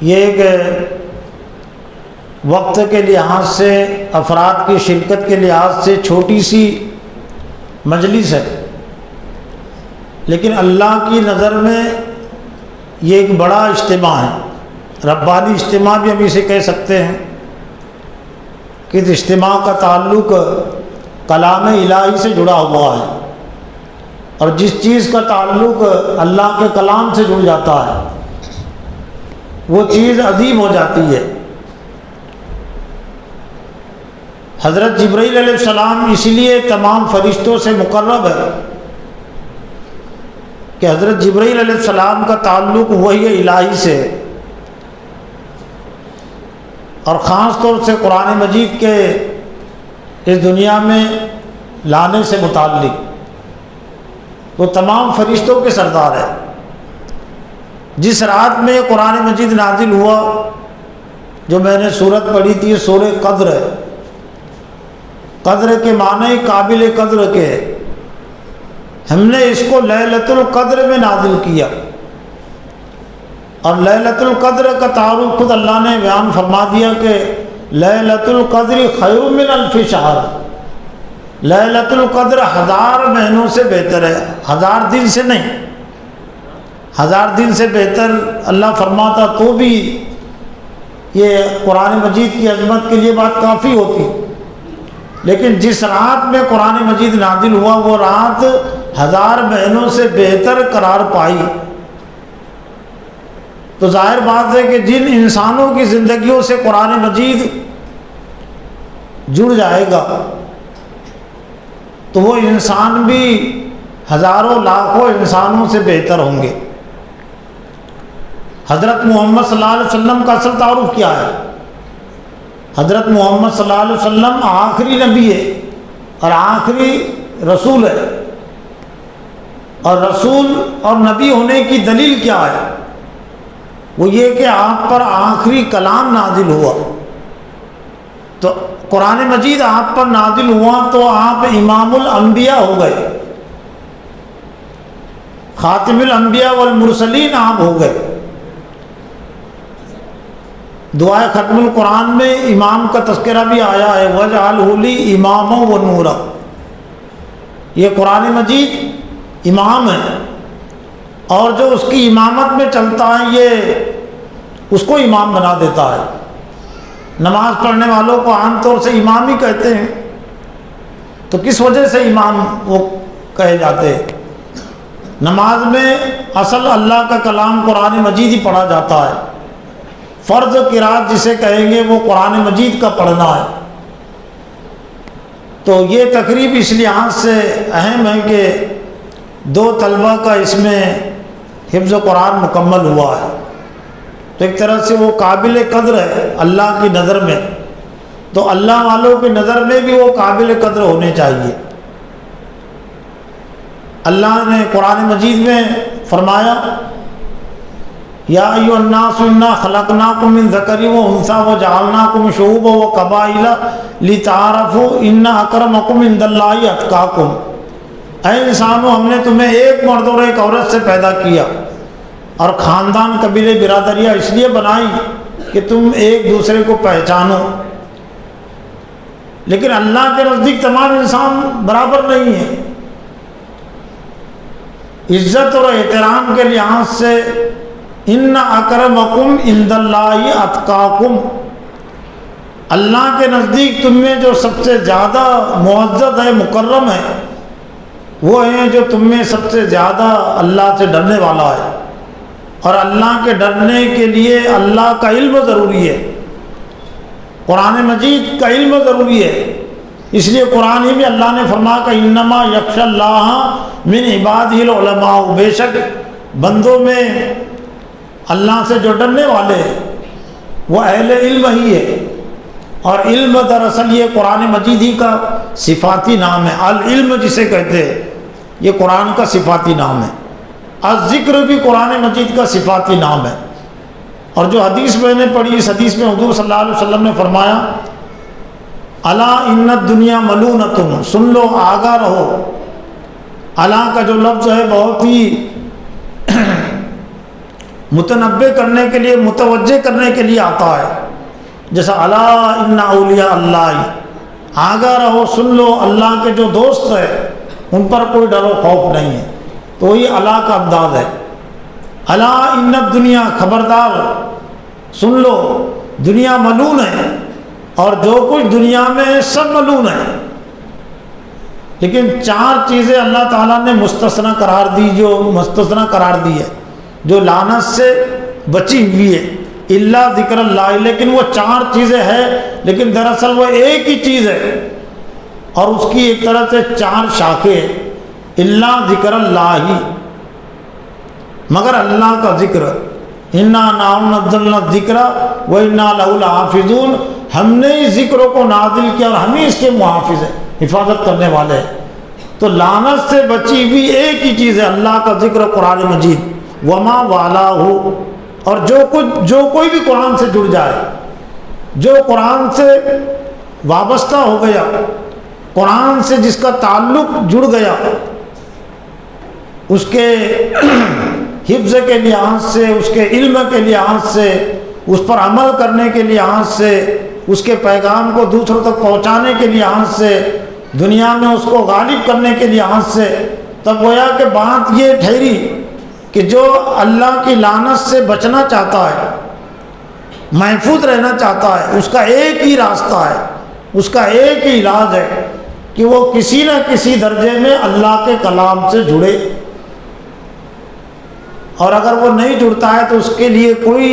یہ ایک وقت کے لحاظ سے، افراد کی شرکت کے لحاظ سے چھوٹی سی مجلس ہے، لیکن اللہ کی نظر میں یہ ایک بڑا اجتماع ہے، ربانی اجتماع بھی ہم اسے کہہ سکتے ہیں، کہ اس اجتماع کا تعلق کلام الہی سے جڑا ہوا ہے، اور جس چیز کا تعلق اللہ کے کلام سے جڑ جاتا ہے وہ چیز عظیم ہو جاتی ہے۔ حضرت جبرائیل علیہ السلام اس لیے تمام فرشتوں سے مقرب ہے کہ حضرت جبرائیل علیہ السلام کا تعلق وحی الہی سے ہے، اور خاص طور سے قرآن مجید کے اس دنیا میں لانے سے متعلق وہ تمام فرشتوں کے سردار ہے۔ جس رات میں قرآن مجید نازل ہوا، جو میں نے سورت پڑھی تھی، سورہ قدر ہے۔ قدر کے معنی قابل قدر کے، ہم نے اس کو لیلۃ القدر میں نازل کیا، اور لیلۃ القدر کا تعارف خود اللہ نے بیان فرما دیا کہ لیلۃ القدر خیر من الف شہر، لیلۃ القدر 1000 مہینوں سے بہتر ہے، 1000 دن سے نہیں، 1000 دن سے بہتر اللہ فرماتا تو بھی یہ قرآن مجید کی عظمت کے لیے بات کافی ہوتی، لیکن جس رات میں قرآن مجید نازل ہوا وہ رات 1000 مہینوں سے بہتر قرار پائی۔ تو ظاہر بات ہے کہ جن انسانوں کی زندگیوں سے قرآن مجید جڑ جائے گا تو وہ انسان بھی ہزاروں لاکھوں انسانوں سے بہتر ہوں گے۔ حضرت محمد صلی اللہ علیہ وسلم کا اصل تعارف کیا ہے؟ حضرت محمد صلی اللہ علیہ وسلم آخری نبی ہے اور آخری رسول ہے، اور رسول اور نبی ہونے کی دلیل کیا ہے؟ وہ یہ کہ آپ پر آخری کلام نازل ہوا، تو قرآن مجید آپ پر نازل ہوا تو آپ امام الانبیاء ہو گئے، خاتم الانبیاء والمرسلین آپ ہو گئے۔ دعائے ختم القرآن میں امام کا تذکرہ بھی آیا ہے، وَاجْعَلْهُ لِي إِمَامًا وَنُورًا۔ یہ قرآن مجید امام ہے، اور جو اس کی امامت میں چلتا ہے یہ اس کو امام بنا دیتا ہے۔ نماز پڑھنے والوں کو عام طور سے امام ہی کہتے ہیں، تو کس وجہ سے امام وہ کہے جاتے ہیں؟ نماز میں اصل اللہ کا کلام قرآن مجید ہی پڑھا جاتا ہے، فرض قرات جسے کہیں گے وہ قرآن مجید کا پڑھنا ہے۔ تو یہ تقریب اس لحاظ سے اہم ہے کہ 2 طلبہ کا اس میں حفظ قرآن مکمل ہوا ہے، تو ایک طرح سے وہ قابل قدر ہے اللہ کی نظر میں، تو اللہ والوں کی نظر میں بھی وہ قابل قدر ہونے چاہیے۔ اللہ نے قرآن مجید میں فرمایا یا ایھا الناس انا خلقناکم من ذکر و انثی وجعلناکم شعوبا وقبائل لتعارفوا ان اکرمکم عند اللہ اتقاکم۔ اے انسانوں، ہم نے تمہیں ایک مرد اور ایک عورت سے پیدا کیا، اور خاندان قبیلے برادریاں اس لیے بنائی کہ تم ایک دوسرے کو پہچانو، لیکن اللہ کے نزدیک تمام انسان برابر نہیں ہیں۔ عزت اور احترام کے لحاظ سے ان اکرمکم عند اللہ اتقاکم، اللہ کے نزدیک تم میں جو سب سے زیادہ معزز ہے، مکرم ہے، وہ ہیں جو تم میں سب سے زیادہ اللہ سے ڈرنے والا ہے، اور اللہ کے ڈرنے کے لیے اللہ کا علم ضروری ہے، قرآن مجید کا علم ضروری ہے۔ اس لیے قرآن ہی میں اللہ نے فرمایا کہ انما یخشی اللہ من عبادہ العلماء، بے شک بندوں میں اللہ سے جو ڈرنے والے ہیں وہ اہل علم ہی ہے، اور علم دراصل یہ قرآن مجید ہی کا صفاتی نام ہے۔ العلم جسے کہتے ہیں یہ قرآن کا صفاتی نام ہے، الذکر بھی قرآن مجید کا صفاتی نام ہے۔ اور جو حدیث میں نے پڑھی، اس حدیث میں حضور صلی اللہ علیہ وسلم نے فرمایا الا ان الدنیا ملونۃ، سن لو، آگاہ رہو۔ الا کا جو لفظ ہے بہت ہی متنبع کرنے کے لیے، متوجہ کرنے کے لیے آتا ہے، جیسا الا ان اولیاء اللہ، آگاہ رہو، سن لو، اللہ کے جو دوست ہیں ان پر کوئی ڈر و خوف نہیں ہے، تو یہ الا کا انداز ہے۔ الا ان الدنیا، خبردار، سن لو، دنیا ملون ہے، اور جو کچھ دنیا میں ہے سب ملون ہے، لیکن 4 چیزیں اللہ تعالیٰ نے مستثنی قرار دی، جو مستثنی قرار دی ہے، جو لعنت سے بچی ہوئی ہے۔ الا ذکر اللہ، لیکن وہ 4 چیزیں ہیں لیکن دراصل وہ ایک ہی چیز ہے، اور اس کی ایک طرح سے 4 شاخیں ہیں۔ الا ذکر اللہ، مگر اللہ کا ذکر، انا نحن نزلنا الذکر و انا لہ لحافظون، ہم نے اس ذکر کو نازل کیا اور ہم ہی اس کے محافظ ہیں، حفاظت کرنے والے ہیں۔ تو لعنت سے بچی ہوئی ایک ہی چیز ہے اللہ کا ذکر، قرآن مجید، وما والاہ، اور جو کوئی بھی قرآن سے جڑ جائے، جو قرآن سے وابستہ ہو گیا، قرآن سے جس کا تعلق جڑ گیا، اس کے حفظ کے لحاظ سے، اس کے علم کے لحاظ سے، اس پر عمل کرنے کے لحاظ سے، اس کے پیغام کو دوسروں تک پہنچانے کے لحاظ سے، دنیا میں اس کو غالب کرنے کے لحاظ سے، تب گویا کہ بات یہ ٹھہری کہ جو اللہ کی لعنت سے بچنا چاہتا ہے، محفوظ رہنا چاہتا ہے، اس کا ایک ہی راستہ ہے، اس کا ایک ہی علاج ہے کہ وہ کسی نہ کسی درجے میں اللہ کے کلام سے جڑے، اور اگر وہ نہیں جڑتا ہے تو اس کے لیے کوئی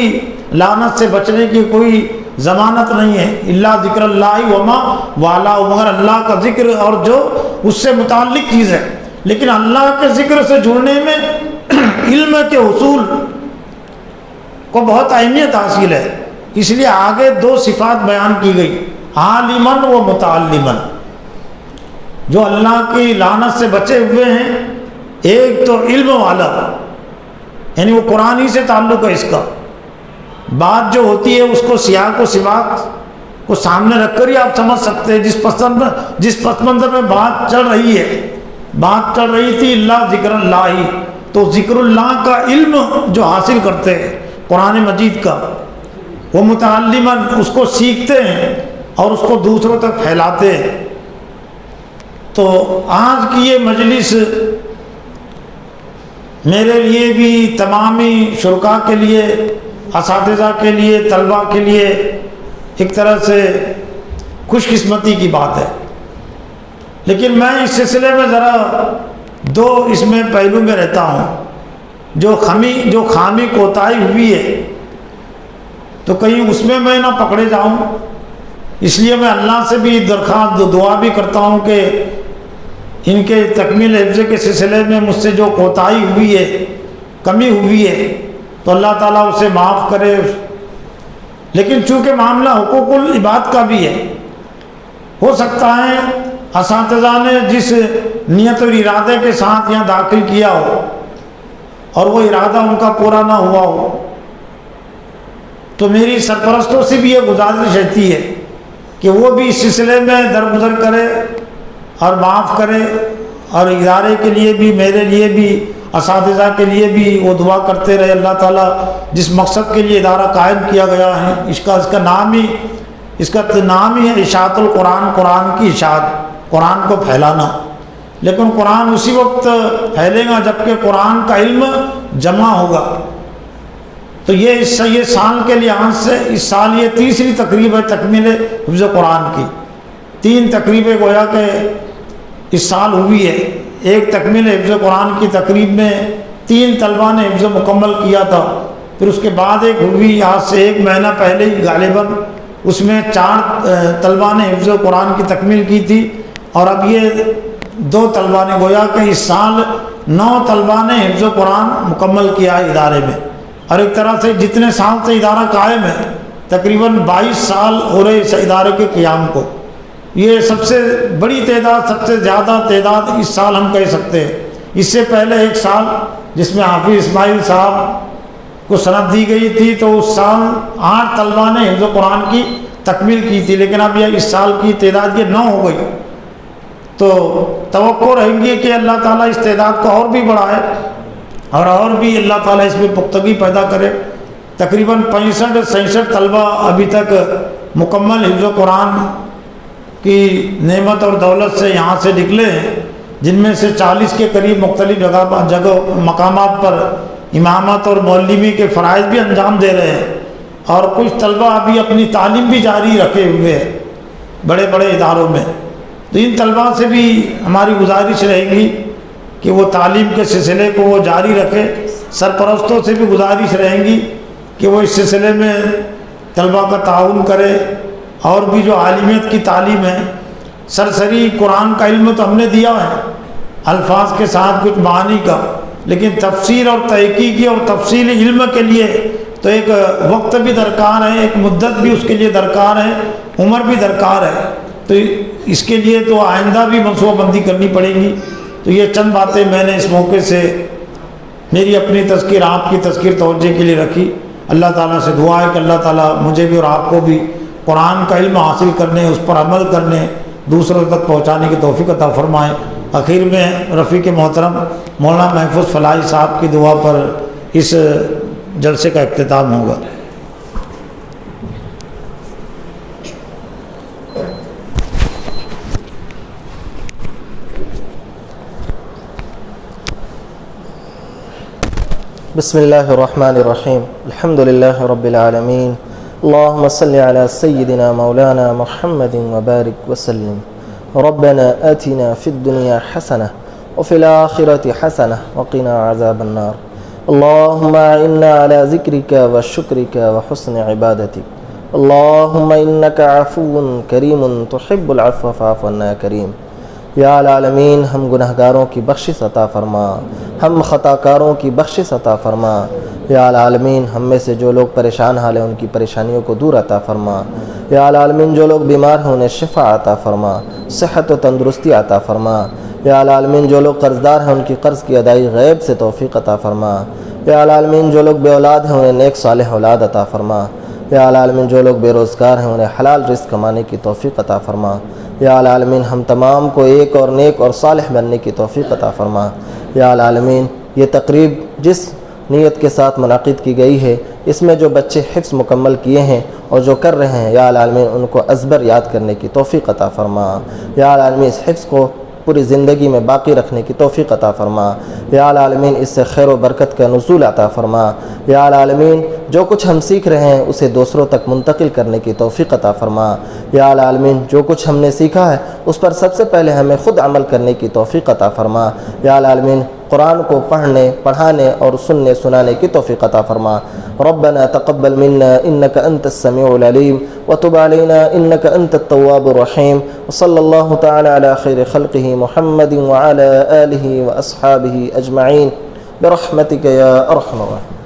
لعنت سے بچنے کی کوئی ضمانت نہیں ہے۔ الا ذکر اللہ وما والا، مگر اللہ کا ذکر اور جو اس سے متعلق چیز ہے۔ لیکن اللہ کے ذکر سے جڑنے میں علم کے حصول کو بہت اہمیت حاصل ہے، اس لیے آگے 2 صفات بیان کی گئی، عالماً و متعلماً۔ جو اللہ کی لعنت سے بچے ہوئے ہیں، ایک تو علم والا، یعنی وہ قرآن ہی سے تعلق ہے، اس کا بات جو ہوتی ہے اس کو سیاق و سباق کو سامنے رکھ کر ہی آپ سمجھ سکتے ہیں۔ جس پس منظر میں بات چل رہی ہے، بات چل رہی تھی اللہ ذکر اللہ، تو ذکر اللہ کا علم جو حاصل کرتے ہیں قرآن مجید کا، وہ متعلماً اس کو سیکھتے ہیں اور اس کو دوسروں تک پھیلاتے ہیں۔ تو آج کی یہ مجلس میرے لیے بھی، تمامی شرکاء کے لیے، اساتذہ کے لیے، طلباء کے لیے ایک طرح سے خوش قسمتی کی بات ہے۔ لیکن میں اس سلسلے میں ذرا 2 اس میں پہلو میں رہتا ہوں۔ جو خامی کوتاہی ہوئی ہے تو کہیں اس میں نہ پکڑے جاؤں، اس لیے میں اللہ سے بھی درخواست دعا بھی کرتا ہوں کہ ان کے تکمیل حفظ کے سلسلے میں مجھ سے جو کوتاہی ہوئی ہے، کمی ہوئی ہے، تو اللہ تعالیٰ اسے معاف کرے۔ لیکن چونکہ معاملہ حقوق العباد کا بھی ہے، ہو سکتا ہے اساتذہ نے جس نیت اور ارادے کے ساتھ یہاں داخل کیا ہو اور وہ ارادہ ان کا پورا نہ ہوا ہو، تو میری سرپرستوں سے بھی یہ گزارش رہتی ہے کہ وہ بھی اس سلسلے میں درگزر کرے اور معاف کرے، اور ادارے کے لیے بھی، میرے لیے بھی، اساتذہ کے لیے بھی وہ دعا کرتے رہے۔ اللہ تعالیٰ جس مقصد کے لیے ادارہ قائم کیا گیا ہے، اس کا نام ہی ہے اشاعت القرآن، قرآن کی اشاعت، قرآن کو پھیلانا۔ لیکن قرآن اسی وقت پھیلے گا جب کہ قرآن کا علم جمع ہوگا۔ تو یہ سال کے لحاظ سے اس سال یہ 3ری تقریب ہے تکمیل حفظ قرآن کی۔ 3 تقریبیں گویا کہ اس سال ہوئی ہے۔ ایک تکمیل حفظ قرآن کی تقریب میں 3 طلبہ نے حفظ مکمل کیا تھا، پھر اس کے بعد ایک ہوئی آج سے 1 مہینہ پہلے ہی غالباً، اس میں 4 طلبہ نے حفظ قرآن کی تکمیل کی تھی، اور اب یہ 2 طلبہ نے، گویا کہ اس سال 9 طلبہ نے حفظ قرآن مکمل کیا ہے ادارے میں۔ اور ایک طرح سے جتنے سال سے ادارہ قائم ہے، تقریباً 22 سال ہو رہے اس ادارے کے قیام کو۔ یہ سب سے بڑی تعداد، سب سے زیادہ تعداد اس سال ہم کہہ سکتے ہیں۔ اس سے پہلے 1 سال جس میں حافظ اسماعیل صاحب کو سند دی گئی تھی، تو اس سال 8 طلبہ نے حفظ قرآن کی تکمیل کی تھی، لیکن اب یہ اس سال کی تعداد یہ 9 ہو گئی۔ تو توقع رہیں گی کہ اللہ تعالیٰ اس تعداد کو اور بھی بڑھائے اور بھی اللہ تعالیٰ اس میں پختگی پیدا کرے۔ تقریباً 65-66 طلبہ ابھی تک مکمل حفظ قرآن کی نعمت اور دولت سے یہاں سے نکلے ہیں، جن میں سے 40 کے قریب مختلف جگہ مقامات پر امامت اور معلمی کے فرائض بھی انجام دے رہے ہیں، اور کچھ طلبہ ابھی اپنی تعلیم بھی جاری رکھے ہوئے ہیں بڑے بڑے اداروں میں۔ تو ان طلبہ سے بھی ہماری گزارش رہے گی کہ وہ تعلیم کے سلسلے کو وہ جاری رکھے۔ سرپرستوں سے بھی گزارش رہیں گی کہ وہ اس سلسلے میں طلبہ کا تعاون کرے، اور بھی جو عالمیت کی تعلیم ہے، سرسری قرآن کا علم تو ہم نے دیا ہے الفاظ کے ساتھ کچھ معانی کا، لیکن تفسیر اور تحقیقی اور تفصیلی علم کے لیے تو ایک وقت بھی درکار ہے، ایک مدت بھی اس کے لیے درکار ہے، عمر بھی درکار ہے، تو اس کے لیے تو آئندہ بھی منصوبہ بندی کرنی پڑے گی۔ تو یہ چند باتیں میں نے اس موقع سے میری اپنی تذکیر، آپ کی تذکیر توجہ کے لیے رکھی۔ اللہ تعالیٰ سے دعا ہے کہ اللہ تعالیٰ مجھے بھی اور آپ کو بھی قرآن کا علم حاصل کرنے، اس پر عمل کرنے، دوسروں تک پہنچانے کی توفیق عطا فرمائے۔ آخر میں رفیق محترم مولانا محفوظ فلاحی صاحب کی دعا پر اس جلسے کا اختتام ہوگا۔ بسم اللہ الرحمن الرحیم، الحمد للہ رب العالمین، اللہم صلی علی سیدنا مولانا محمد وبارک وسلم۔ ربنا آتنا فی الدنیا حسنہ وفی الآخرۃ حسنہ وقنا عذاب النار۔ اللہم اعنا علی ذکرک وشکرک وحسن عبادتک۔ اللہم انک عفو کریم تحب العفو فاعف عنا کریم۔ یا العالمین، ہم گنہگاروں کی بخشش عطا فرما، ہم خطا کاروں کی بخشش عطا فرما۔ یا العالمین، ہم میں سے جو لوگ پریشان حال ہیں ان کی پریشانیوں کو دور عطا فرما۔ یا العالمین، جو لوگ بیمار ہیں انہیں شفا عطا فرما، صحت و تندرستی عطا فرما۔ یا العالمین، جو لوگ قرض دار ہیں ان کی قرض کی ادائی غیب سے توفیق عطا فرما۔ یا العالمین، جو لوگ بے اولاد ہیں انہیں نیک صالح اولاد عطا فرما۔ یا العالمین، جو لوگ بے روزگار ہیں انہیں حلال رزق کمانے کی توفیق عطا فرما۔ یا العالمین، ہم تمام کو ایک اور نیک اور صالح بننے کی توفیق عطا فرما۔ یا العالمین، یہ تقریب جس نیت کے ساتھ منعقد کی گئی ہے، اس میں جو بچے حفظ مکمل کیے ہیں اور جو کر رہے ہیں، یا العالمین ان کو ازبر یاد کرنے کی توفیق عطا فرما۔ یا العالمین، اس حفظ کو پوری زندگی میں باقی رکھنے کی توفیق عطا فرما۔ یا العالمین، اس سے خیر و برکت کا نزول عطا فرما۔ یا العالمین، جو کچھ ہم سیکھ رہے ہیں اسے دوسروں تک منتقل کرنے کی توفیق عطا فرما۔ یا العالمین، جو کچھ ہم نے سیکھا ہے اس پر سب سے پہلے ہمیں خود عمل کرنے کی توفیق عطا فرما۔ یا العالمین، قرآن کو پڑھنے، پڑھانے اور سننے سنانے کی توفیق عطا فرما۔ ربنا تقبل منا انك انت السميع العليم وتب علينا انك انت التواب الرحيم، وصلى الله تعالى على خير خلقه محمد وعلى آله واصحابه اجمعين برحمتك يا ارحم الراحمين۔